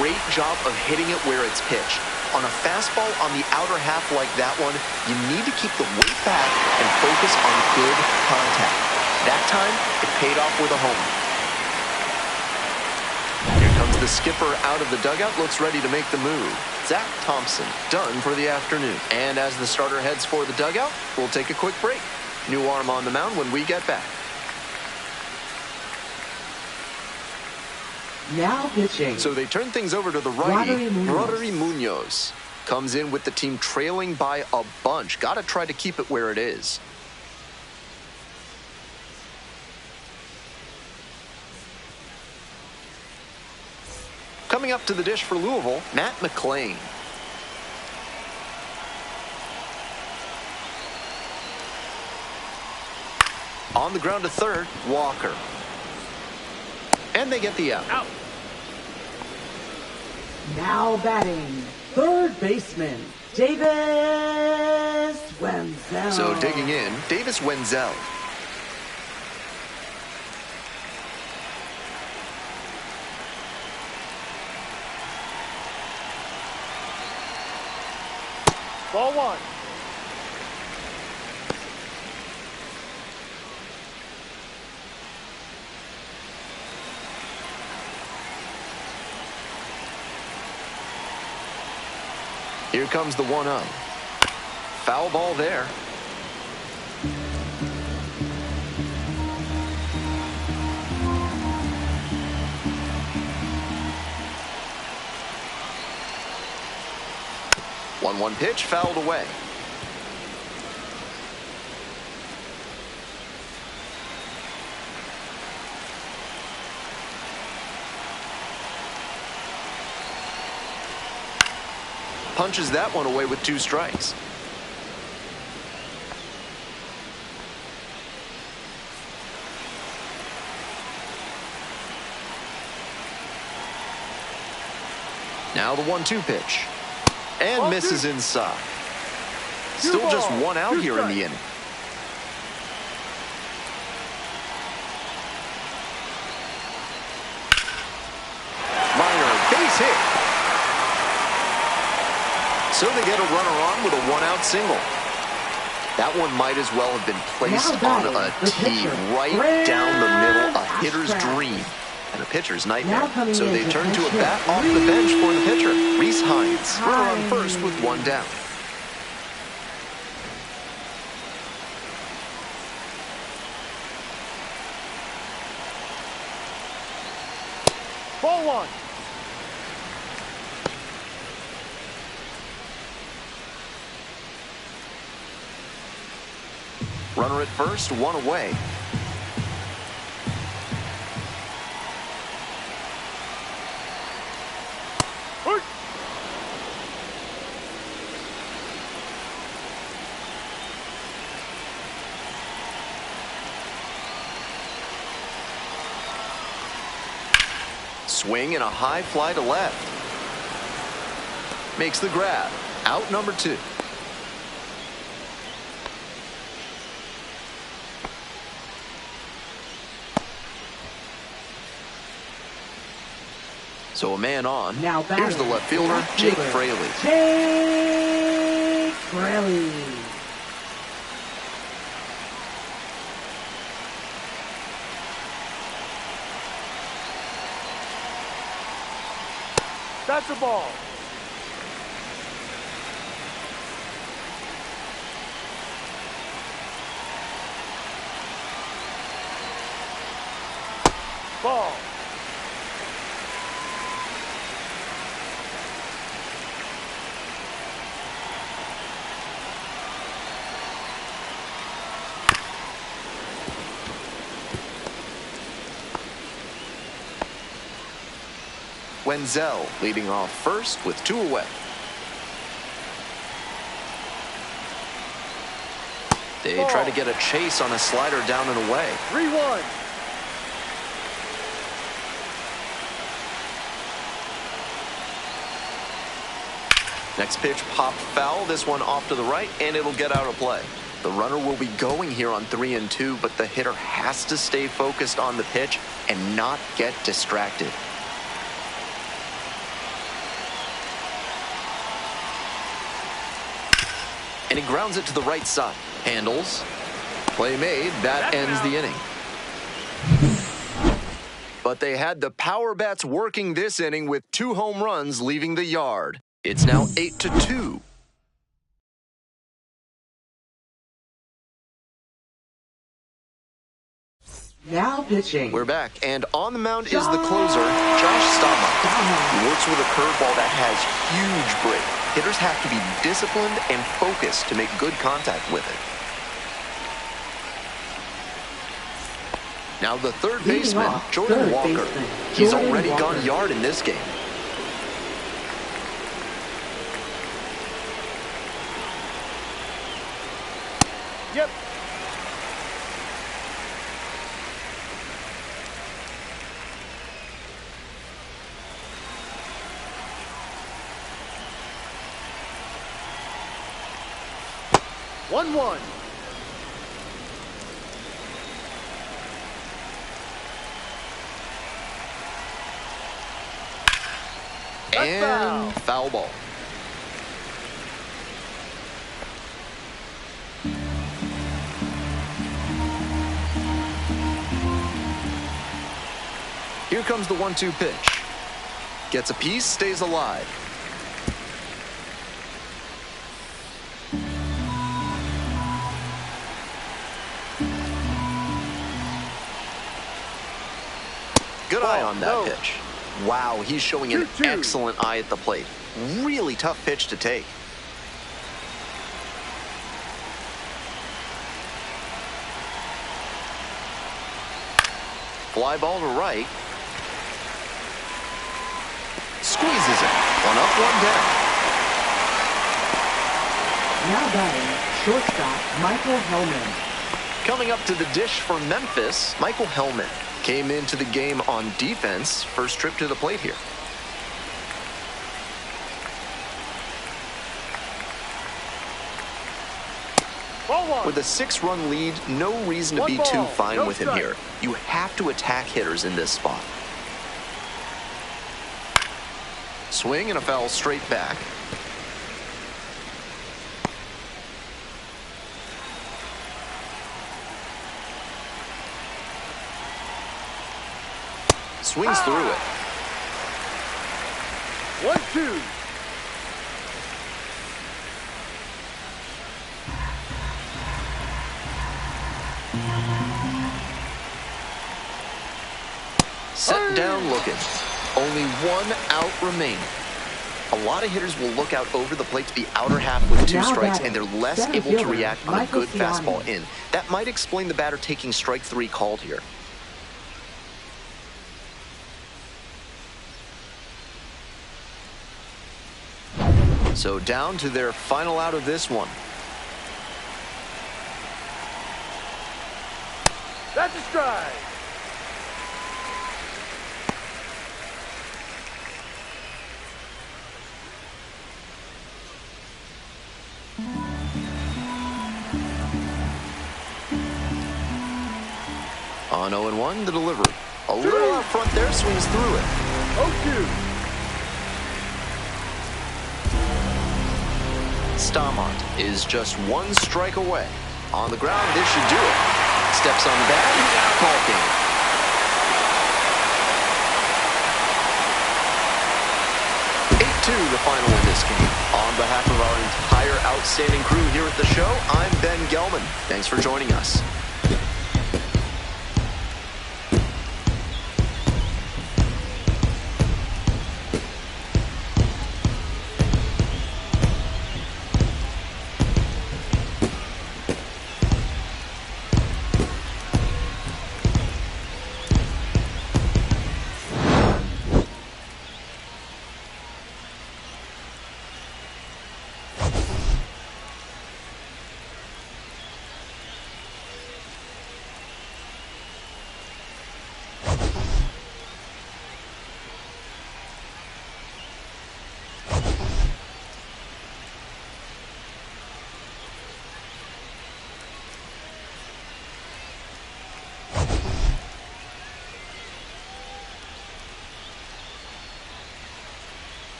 Great job of hitting it where it's pitched. On a fastball on the outer half like that one, you need to keep the weight back and focus on good contact. That time, it paid off with a homer. Here comes the skipper out of the dugout, looks ready to make the move. Zach Thompson, done for the afternoon. And as the starter heads for the dugout, we'll take a quick break. New arm on the mound when we get back. Now pitching. So they turn things over to the righty, Rodri Munoz. Munoz. Comes in with the team trailing by a bunch. Got to try to keep it where it is. Coming up to the dish for Louisville, Matt McClain. On the ground to third, Walker. And they get the out. Now batting, third baseman, Davis Wenzel. So digging in, Davis Wenzel. Ball 1. Here comes the 1-0. Foul ball there. One pitch, fouled away. punches that one away with 2 strikes. Now the 1-2 pitch. And misses inside. Still just 1 out here in the inning. Minor base hit. So they get a runner on with a 1-out single. That one might as well have been placed on a tee right down the middle, a hitter's dream and a pitcher's nightmare. So they turn to a bat off the bench for the pitcher, Reese Hines. Runner on first with 1 down. Ball 1. Runner at first, 1 away. Swing and a high fly to left. Makes the grab. Out number 2. So a man on. Now here's the left fielder, Jake Fraley. Jake Fraley. That's a ball. Ball. Wenzel leading off first with 2 away. They try to get a chase on a slider down and away. 3-1. Next pitch popped foul. This one off to the right, and it'll get out of play. The runner will be going here on 3-2, but the hitter has to stay focused on the pitch and not get distracted. And he grounds it to the right side. Handles. Play made. That ends the inning. But they had the power bats working this inning with 2 home runs leaving the yard. It's now 8-2. Now pitching. We're back, and on the mound is the closer, Josh Staubach. He works with a curveball that has huge break. Hitters have to be disciplined and focused to make good contact with it. Now the third baseman, Jordan Walker. He's already gone yard in this game. Yep. One. And foul ball. Here comes the 1-2 pitch. Gets a piece, stays alive. Good eye on that pitch. Wow, he's showing an excellent eye at the plate. Really tough pitch to take. Fly ball to right. Squeezes it. 1 up, 1 down. Now batting, shortstop Michael Hellman. Coming up to the dish for Memphis, Michael Hellman came into the game on defense. First trip to the plate here. With a 6-run lead, no reason to be too fine with him here. You have to attack hitters in this spot. Swing and a foul straight back. Swings through it. 1-2. Set down looking. Only one out remaining. A lot of hitters will look out over the plate to the outer half with 2 strikes, and they're less able to react on a good fastball in. That might explain the batter taking strike 3 called here. So down to their final out of this one. That's a strike. On 0-1, the delivery. A little out front there, swings through it. 0-2. Stamont is just 1 strike away. On the ground, this should do it. Steps on the bat, ball game. The final in this game. On behalf of our entire outstanding crew here at the show, I'm Ben Gelman. Thanks for joining us.